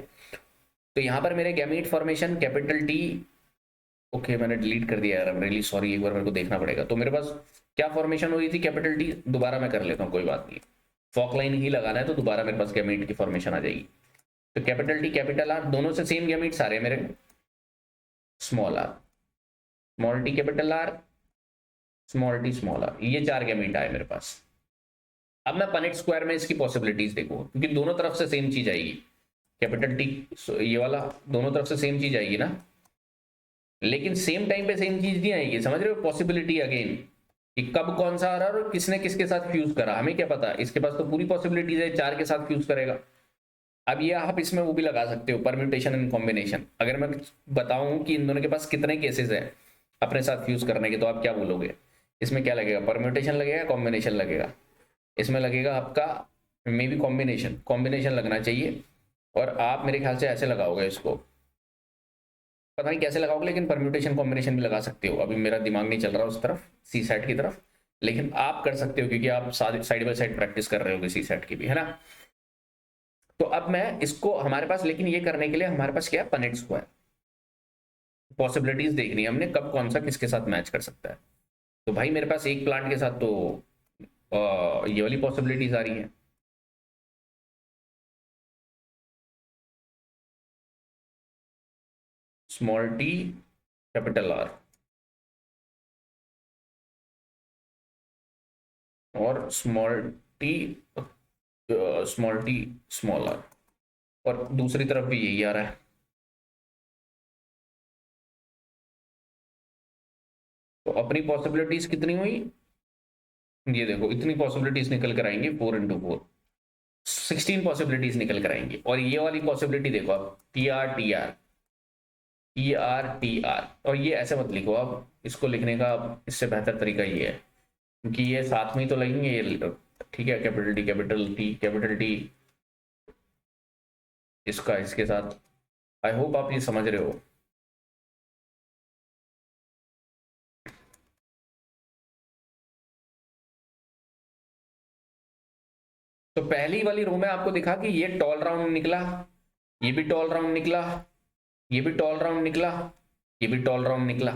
तो यहां पर मेरे gamete formation capital T, okay मैंने डिलीट कर दिया यार, रियली सॉरी, एक बार मेरे को देखना पड़ेगा। तो मेरे पास क्या फॉर्मेशन हो रही थी, कैपिटल टी, दोबारा मैं कर लेता हूँ, कोई बात नहीं, फॉक लाइन ही लगाना है तो दोबारा मेरे पास गैमीट की फॉर्मेशन आ जाएगी। तो कैपिटल टी कैपिटल आर दोनों से सेम गैमीट्स आ रहे हैं मेरे, small are, small t capital R, small t small r, ये 4 गैमीट आए मेरे पास। अब मैं पनेट स्क्वायर में इसकी पॉसिबिलिटीज देखूँ, क्योंकि दोनों तरफ से सेम चीज आएगी, कैपिटल टी ये वाला दोनों तरफ से सेम चीज आएगी ना, लेकिन सेम टाइम पे सेम चीज नहीं आएगी, समझ रहे हो। पॉसिबिलिटी अगेन कि कब कौन सा आ रहा है और किसने किसके साथ फ्यूज करा, हमें क्या पता, इसके पास तो पूरी पॉसिबिलिटीज है, 4 के साथ फ्यूज करेगा। अब ये आप इसमें वो भी लगा सकते हो, परम्यूटेशन एंड कॉम्बिनेशन। अगर मैं बताऊं कि इन दोनों के पास कितने केसेस हैं अपने साथ फ्यूज करने के, तो आप क्या बोलोगे, इसमें क्या लगेगा, परम्यूटेशन लगेगा, कॉम्बिनेशन लगेगा, इसमें लगेगा आपका मे बी कॉम्बिनेशन, कॉम्बिनेशन लगना चाहिए। और आप मेरे ख्याल से ऐसे लगाओगे इसको, पता नहीं कैसे लगाओगे, लेकिन परम्यूटेशन कॉम्बिनेशन भी लगा सकते हो। अभी मेरा दिमाग नहीं चल रहा उस तरफ, सी सेट की तरफ, लेकिन आप कर सकते हो क्योंकि आप साइड बाय साइड प्रैक्टिस कर रहे हो सी सेट की भी, है ना। तो अब मैं इसको हमारे पास, लेकिन ये करने के लिए हमारे पास क्या है, पनेट स्क्वायर, पॉसिबिलिटीज देखनी है हमने, कब कौन सा किसके साथ मैच कर सकता है। तो भाई मेरे पास एक प्लांट के साथ तो ये वाली पॉसिबिलिटीज आ रही है, स्मॉल टी कैपिटल आर और स्मॉल टी स्मॉल आर, और दूसरी तरफ भी यही आ रहा है। तो अपनी पॉसिबिलिटीज कितनी हुई, ये देखो इतनी पॉसिबिलिटीज निकल कर आएंगी, 4 × 4 16 पॉसिबिलिटीज निकल कर आएंगी। और ये वाली पॉसिबिलिटी देखो आप, T R T R T R T R, और ये ऐसे मत लिखो आप, इसको लिखने का इससे बेहतर तरीका ये है, क्योंकि ये साथ में ही तो लगेंगे ये, ठीक है, कैपिटल टी इसका इसके साथ। आई होप आप ये समझ रहे हो। तो पहली वाली रो में आपको दिखा कि ये टॉल राउंड निकला, ये भी टॉल राउंड निकला, ये भी टॉल राउंड निकला, ये भी टॉल राउंड निकला।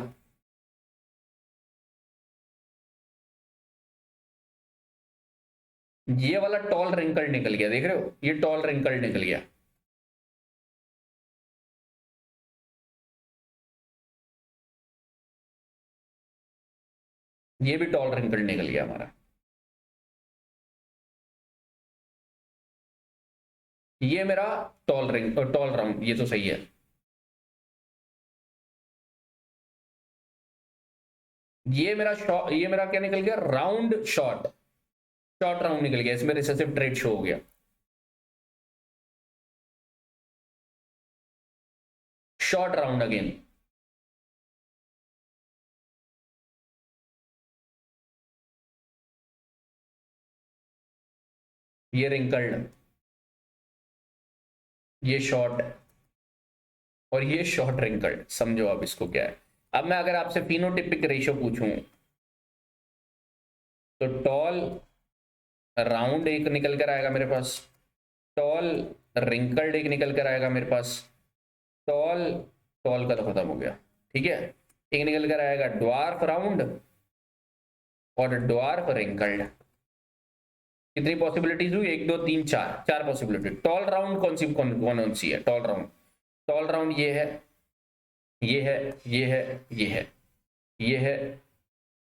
ये वाला टॉल रिंकल निकल गया, देख रहे हो, ये टॉल रिंकल निकल गया। ये भी टॉल रिंकल निकल गया हमारा। ये मेरा टॉल राउंड, ये तो सही है। ये मेरा क्या निकल गया, राउंड शॉर्ट, शॉर्ट राउंड निकल गया, इसमें रिसेसिव ट्रेड शो हो गया, शॉर्ट राउंड अगेन। ये रिंकल्ड, ये शॉर्ट, और ये शॉर्ट रिंकल्ड, समझो अब इसको क्या है। अब मैं अगर आपसे फिनोटिपिक रेशियो पूछूं, तो टॉल राउंड एक निकल कर आएगा मेरे पास, टॉल रिंकल्ड एक निकल कर आएगा मेरे पास, टॉल टॉल का तो खत्म हो गया, ठीक है, एक निकल कर आएगा ड्वार्फ राउंड और ड्वार्फ रिंकल्ड। कितनी पॉसिबिलिटीज हुई, 1 2 3 4, 4 पॉसिबिलिटी। टॉल राउंड कौन सी है, टॉल राउंड ये है, ये है, ये है, ये है, ये है,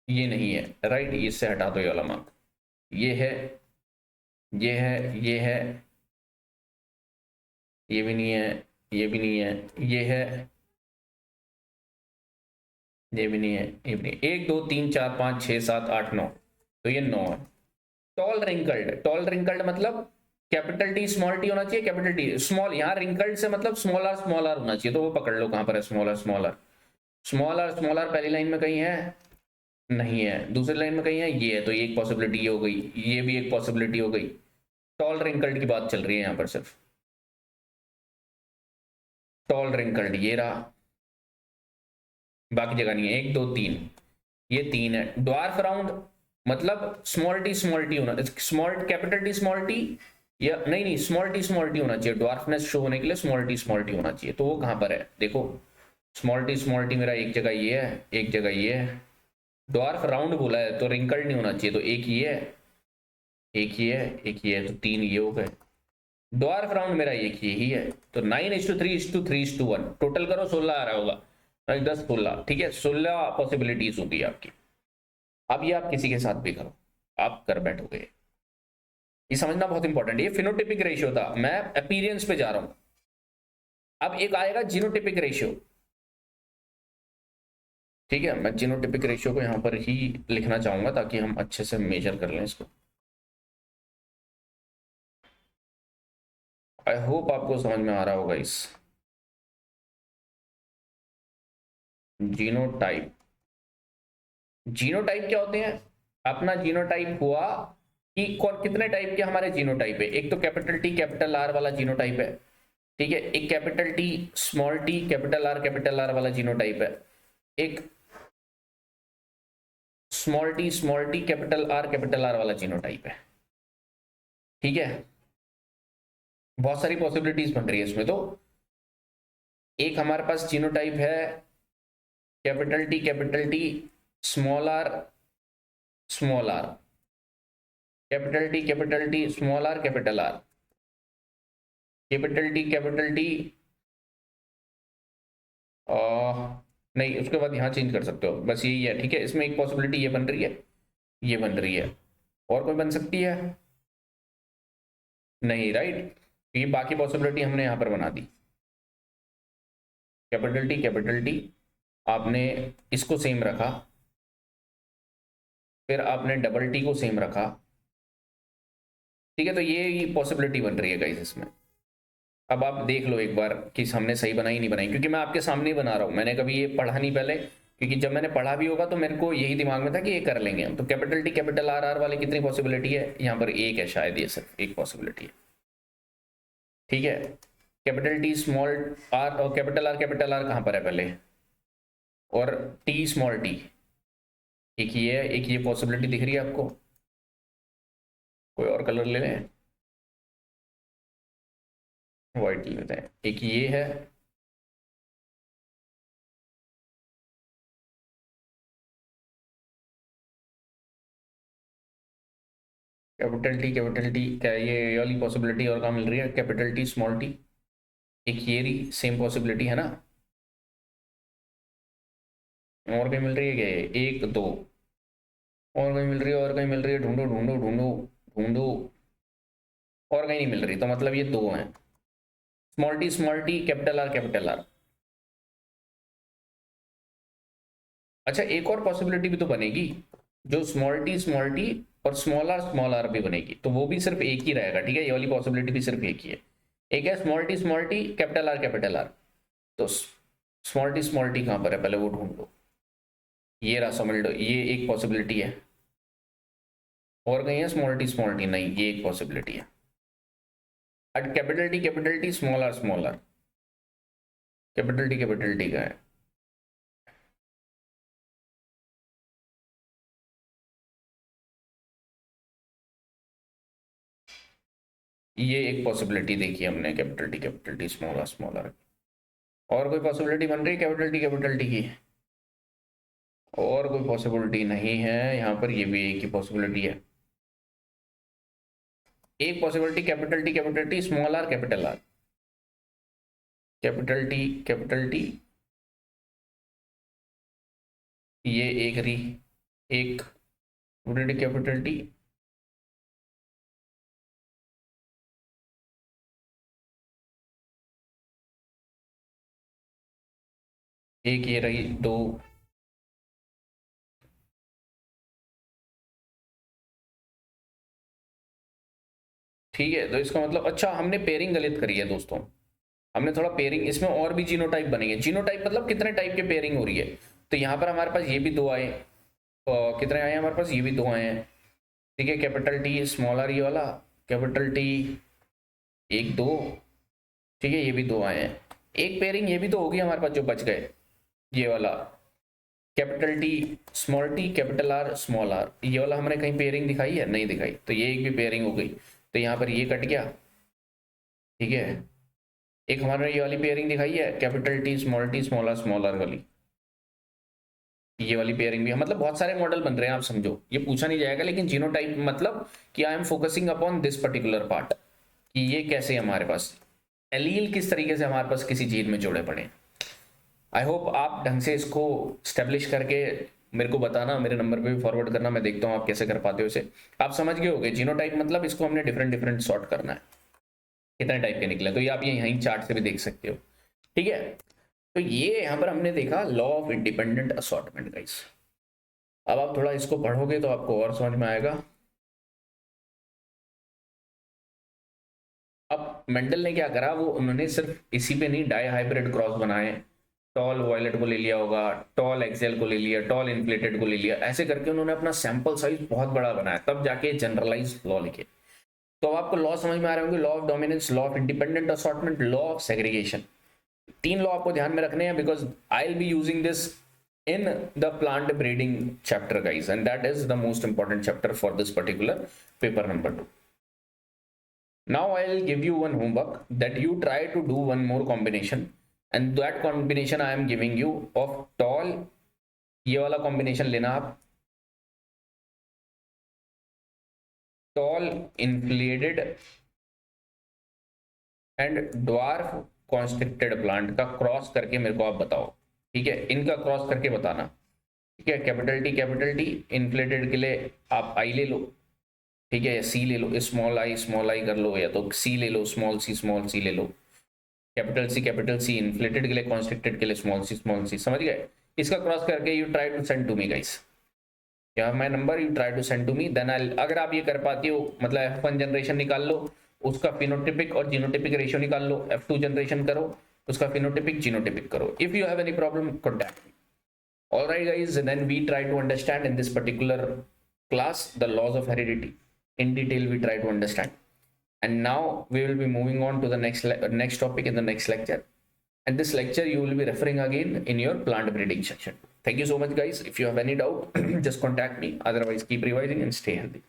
ये नहीं है, राइट, इससे हटा दो ये वाला मार्क। ये है, ये है, ये है, ये भी नहीं है, ये भी नहीं है, ये है, ये भी नहीं है, ये भी नहीं है। 1 2 3 4 5 6 7 8 9, तो ये 9 है। टॉल रिंकल्ड, टॉल रिंकल्ड मतलब कैपिटल टी स्मॉल टी होना चाहिए, कैपिटल टी स्मॉल, यहाँ रिंकल्ड से मतलब स्मॉल आर होना चाहिए, तो वो पकड़ लो कहां पर है small are, small are, small r पहली लाइन में कहीं है, नहीं है, दूसरी लाइन में कहीं है, ये है, तो ये एक पॉसिबिलिटी ये हो गई, ये भी एक पॉसिबिलिटी हो गई। टॉल रिंकल्ड की बात चल रही है यहाँ पर सिर्फ, टॉल रिंकल्ड ये रहा, बाकी जगह नहीं है। 1 2 3, ये 3 है। ड्वार्फ राउंड मतलब स्मॉल टी होना, small capital T small T, या नहीं स्मॉल टी होना चाहिए, ड्वार्फनेस शो होने के लिए स्मॉल टी होना चाहिए, तो वो कहां पर है देखो, स्मॉल टी मेरा एक जगह ये है, एक जगह ये है। ड्वार्फ राउंड बोला है तो रिंकल्ड नहीं होना चाहिए, तो एक ये है, एक ये है, एक ये है, तो 3 ये हो गए। ड्वार्फ राउंड मेरा एक यही है, तो 9:3:3:1, टोटल करो 16 आ रहा होगा, 10 16, ठीक है, 16 पॉसिबिलिटीज होती है आपकी। अब ये आप किसी के साथ भी करो, आप कर बैठोगे। ये समझना बहुत इंपॉर्टेंट है, ये फिनोटिपिक रेशियो था, मैं अपीयरेंस पे जा रहा हूं। अब एक आएगा जीनोटिपिक रेशियो, ठीक है, मैं जीनोटिपिक रेशियो को यहां पर ही लिखना चाहूंगा ताकि हम अच्छे से मेजर कर लें इसको। आई होप आपको समझ में आ रहा होगा इस जीनोटाइप। जीनोटाइप क्या होते हैं, अपना जीनोटाइप हुआ कि कौन कितने टाइप के हमारे जीनोटाइप है। एक तो कैपिटल टी कैपिटल आर वाला जीनोटाइप है, ठीक है, एक capital T small t capital are वाला जीनोटाइप है, एक स्मॉल टी कैपिटल आर वाला जीनोटाइप है, ठीक है। बहुत सारी पॉसिबिलिटीज बन रही है इसमें। तो एक हमारे पास जीनोटाइप है capital T small are, capital T small are capital R, capital T नहीं, उसके बाद यहाँ चेंज कर सकते हो, बस यही है, ठीक है। इसमें एक पॉसिबिलिटी ये बन रही है, ये बन रही है, और कोई बन सकती है नहीं, राइट। ये बाकी पॉसिबिलिटी हमने यहाँ पर बना दी, कैपिटल टी आपने इसको सेम रखा, फिर आपने डबल टी को सेम रखा, ठीक है, तो ये पॉसिबिलिटी बन रही है गाइस इसमें। अब आप देख लो एक बार कि हमने सही बनाई नहीं बनाई, क्योंकि मैं आपके सामने ही बना रहा हूँ, मैंने कभी ये पढ़ा नहीं पहले, क्योंकि जब मैंने पढ़ा भी होगा तो मेरे को यही दिमाग में था कि ये कर लेंगे हम। तो capital T capital R R वाले कितनी पॉसिबिलिटी है, यहाँ पर एक है शायद, ये सिर्फ एक पॉसिबिलिटी है, ठीक है। कैपिटल टी स्मॉल आर और कैपिटल आर कहाँ पर है पहले, और टी स्मॉल टी, एक ही है, एक ये पॉसिबिलिटी दिख रही है आपको। कोई और कलर ले लें, व्हाइट ले लेते हैं, एक ये है, कैपिटल टी क्या ये वाली पॉसिबिलिटी और कहाँ मिल रही है, कैपिटल टी स्मॉल टी, एक ये रही सेम पॉसिबिलिटी है ना, और कहीं मिल रही है क्या, 1 2, और कहीं मिल रही है, और कहीं मिल रही है, ढूंढो ढूंढो ढूंढो ढूंढो, और कहीं नहीं मिल रही, तो मतलब ये 2 हैं, स्मॉल टी कैपिटल आर। अच्छा, एक और पॉसिबिलिटी भी तो बनेगी, जो स्मॉल टी और स्मॉल आर भी बनेगी, तो वो भी सिर्फ एक ही रहेगा, ठीक है, ये वाली पॉसिबिलिटी भी सिर्फ एक ही है। एक है स्मॉल टी कैपिटल आर, तो स्मॉल टी कहाँ पर है पहले वो ढूंढ लो, ये रहा, समझ लो, ये एक पॉसिबिलिटी है, और कहीं है स्मॉल टी नहीं, ये एक पॉसिबिलिटी है। At capital T small are, capital T का है, ये एक पॉसिबिलिटी देखी हमने, कैपिटल टी स्मॉल आर। और कोई पॉसिबिलिटी बन रही है कैपिटल टी की, और कोई पॉसिबिलिटी नहीं है यहाँ पर, ये भी एक ही पॉसिबिलिटी है। एक possibility capital T small are capital T, ये एक रही, एक कैपिटल टी, एक ये रही दो, ठीक है। तो इसका मतलब अच्छा हमने पेयरिंग गलत करी है दोस्तों, हमने थोड़ा पेयरिंग इसमें और भी जीनोटाइप बनेंगे। जीनोटाइप मतलब कितने टाइप के पेयरिंग हो रही है। तो यहाँ पर हमारे पास ये भी दो आए, कितने आए हमारे पास, ये भी दो आए हैं, ठीक है। कैपिटल टी स्मॉल आर ये वाला, कैपिटल टी एक दो, ठीक है, ये भी दो आए हैं। एक पेयरिंग ये भी तो होगी हमारे पास जो बच गए, ये वाला capital T small t capital R small r, ये वाला हमने कहीं पेयरिंग दिखाई है, नहीं दिखाई, तो ये एक भी पेयरिंग हो गई। तो यहाँ पर ये कट गया, ठीक है। एक हमारे ये वाली पेयरिंग दिखाई है कैपिटल टी स्मॉल आर वाली, ये वाली पेयरिंग भी, मतलब बहुत सारे मॉडल बन रहे हैं, आप समझो ये पूछा नहीं जाएगा, लेकिन जीनोटाइप मतलब कि I am focusing upon this particular part, कि ये कैसे हमारे पास एलील किस तरीके से हमारे पास किसी चीज में जोड़े पड़े। आई होप आप ढंग से इसको स्टेब्लिश करके मेरे को बताना, मेरे नंबर पे भी फॉरवर्ड करना, मैं देखता हूँ आप कैसे कर पाते हो इसे। आप समझ गए होगे जीनोटाइप मतलब इसको हमने डिफरेंट डिफरेंट सॉर्ट करना है, कितने टाइप के निकले, तो ये आप ये यहीं चार्ट से भी देख सकते हो, ठीक है। तो ये यहाँ पर हमने देखा law of independent assortment guys. अब आप थोड़ा इसको पढ़ोगे तो आपको और समझ में आएगा। अब मेंडल ने क्या करा, वो उन्होंने सिर्फ इसी पे नहीं डाई हाइब्रिड क्रॉस बनाए, टॉल वॉयलेट को ले लिया होगा, टॉल एक्सेल को ले लिया, टॉल इन्फ्लेटेड को ले लिया, ऐसे करके उन्होंने अपना सैंपल साइज बहुत बड़ा बनाया, तब जाके जनरलाइज लॉ लिखे। तो अब आपको लॉ समझ में आ रहे होंगे, law of dominance, law of independent assortment, law of segregation. तीन लॉ आपको ध्यान में रखने हैं, because I will be using this in the plant breeding chapter guys, and that is the most important chapter for this particular paper number 2. Now I'll give you one homework that you try to do one more combination, and that combination I am giving you of tall, ये वाला combination लेना आप, tall inflated and dwarf constricted plant का cross करके मेरे को आप बताओ, ठीक है, इनका क्रॉस करके बताना, ठीक है। कैपिटल टी इन्फ्लेटेड के लिए आप आई ले लो, ठीक है, या सी ले लो, स्मॉल आई कर लो, या तो सी ले लो, स्मॉल सी ले लो। कैपिटल सी इन्फ्लेटेड के लिए, कॉन्स्ट्रिक्टेड के लिए स्मॉल सी, समझ गए। इसका क्रॉस करके you try to send to me guys, you have my number, you try to send to me, then I'll, अगर आप ये कर पाती हो, मतलब F1 जनरेशन निकाल लो, उसका फिनोटिपिक और जीनोटिपिक रेशियो निकाल लो, F2 जनरेशन करो, उसका फिनोटिपिक जीनोटिपिक करो। If you have any problem, contact me. All right guys, then we try to understand in this particular class the laws of heredity in detail. We try to understand, and now we will be moving on to the next topic in the next lecture. And this lecture you will be referring again in your plant breeding section. Thank you so much guys. If you have any doubt, just contact me. Otherwise, keep revising and stay healthy.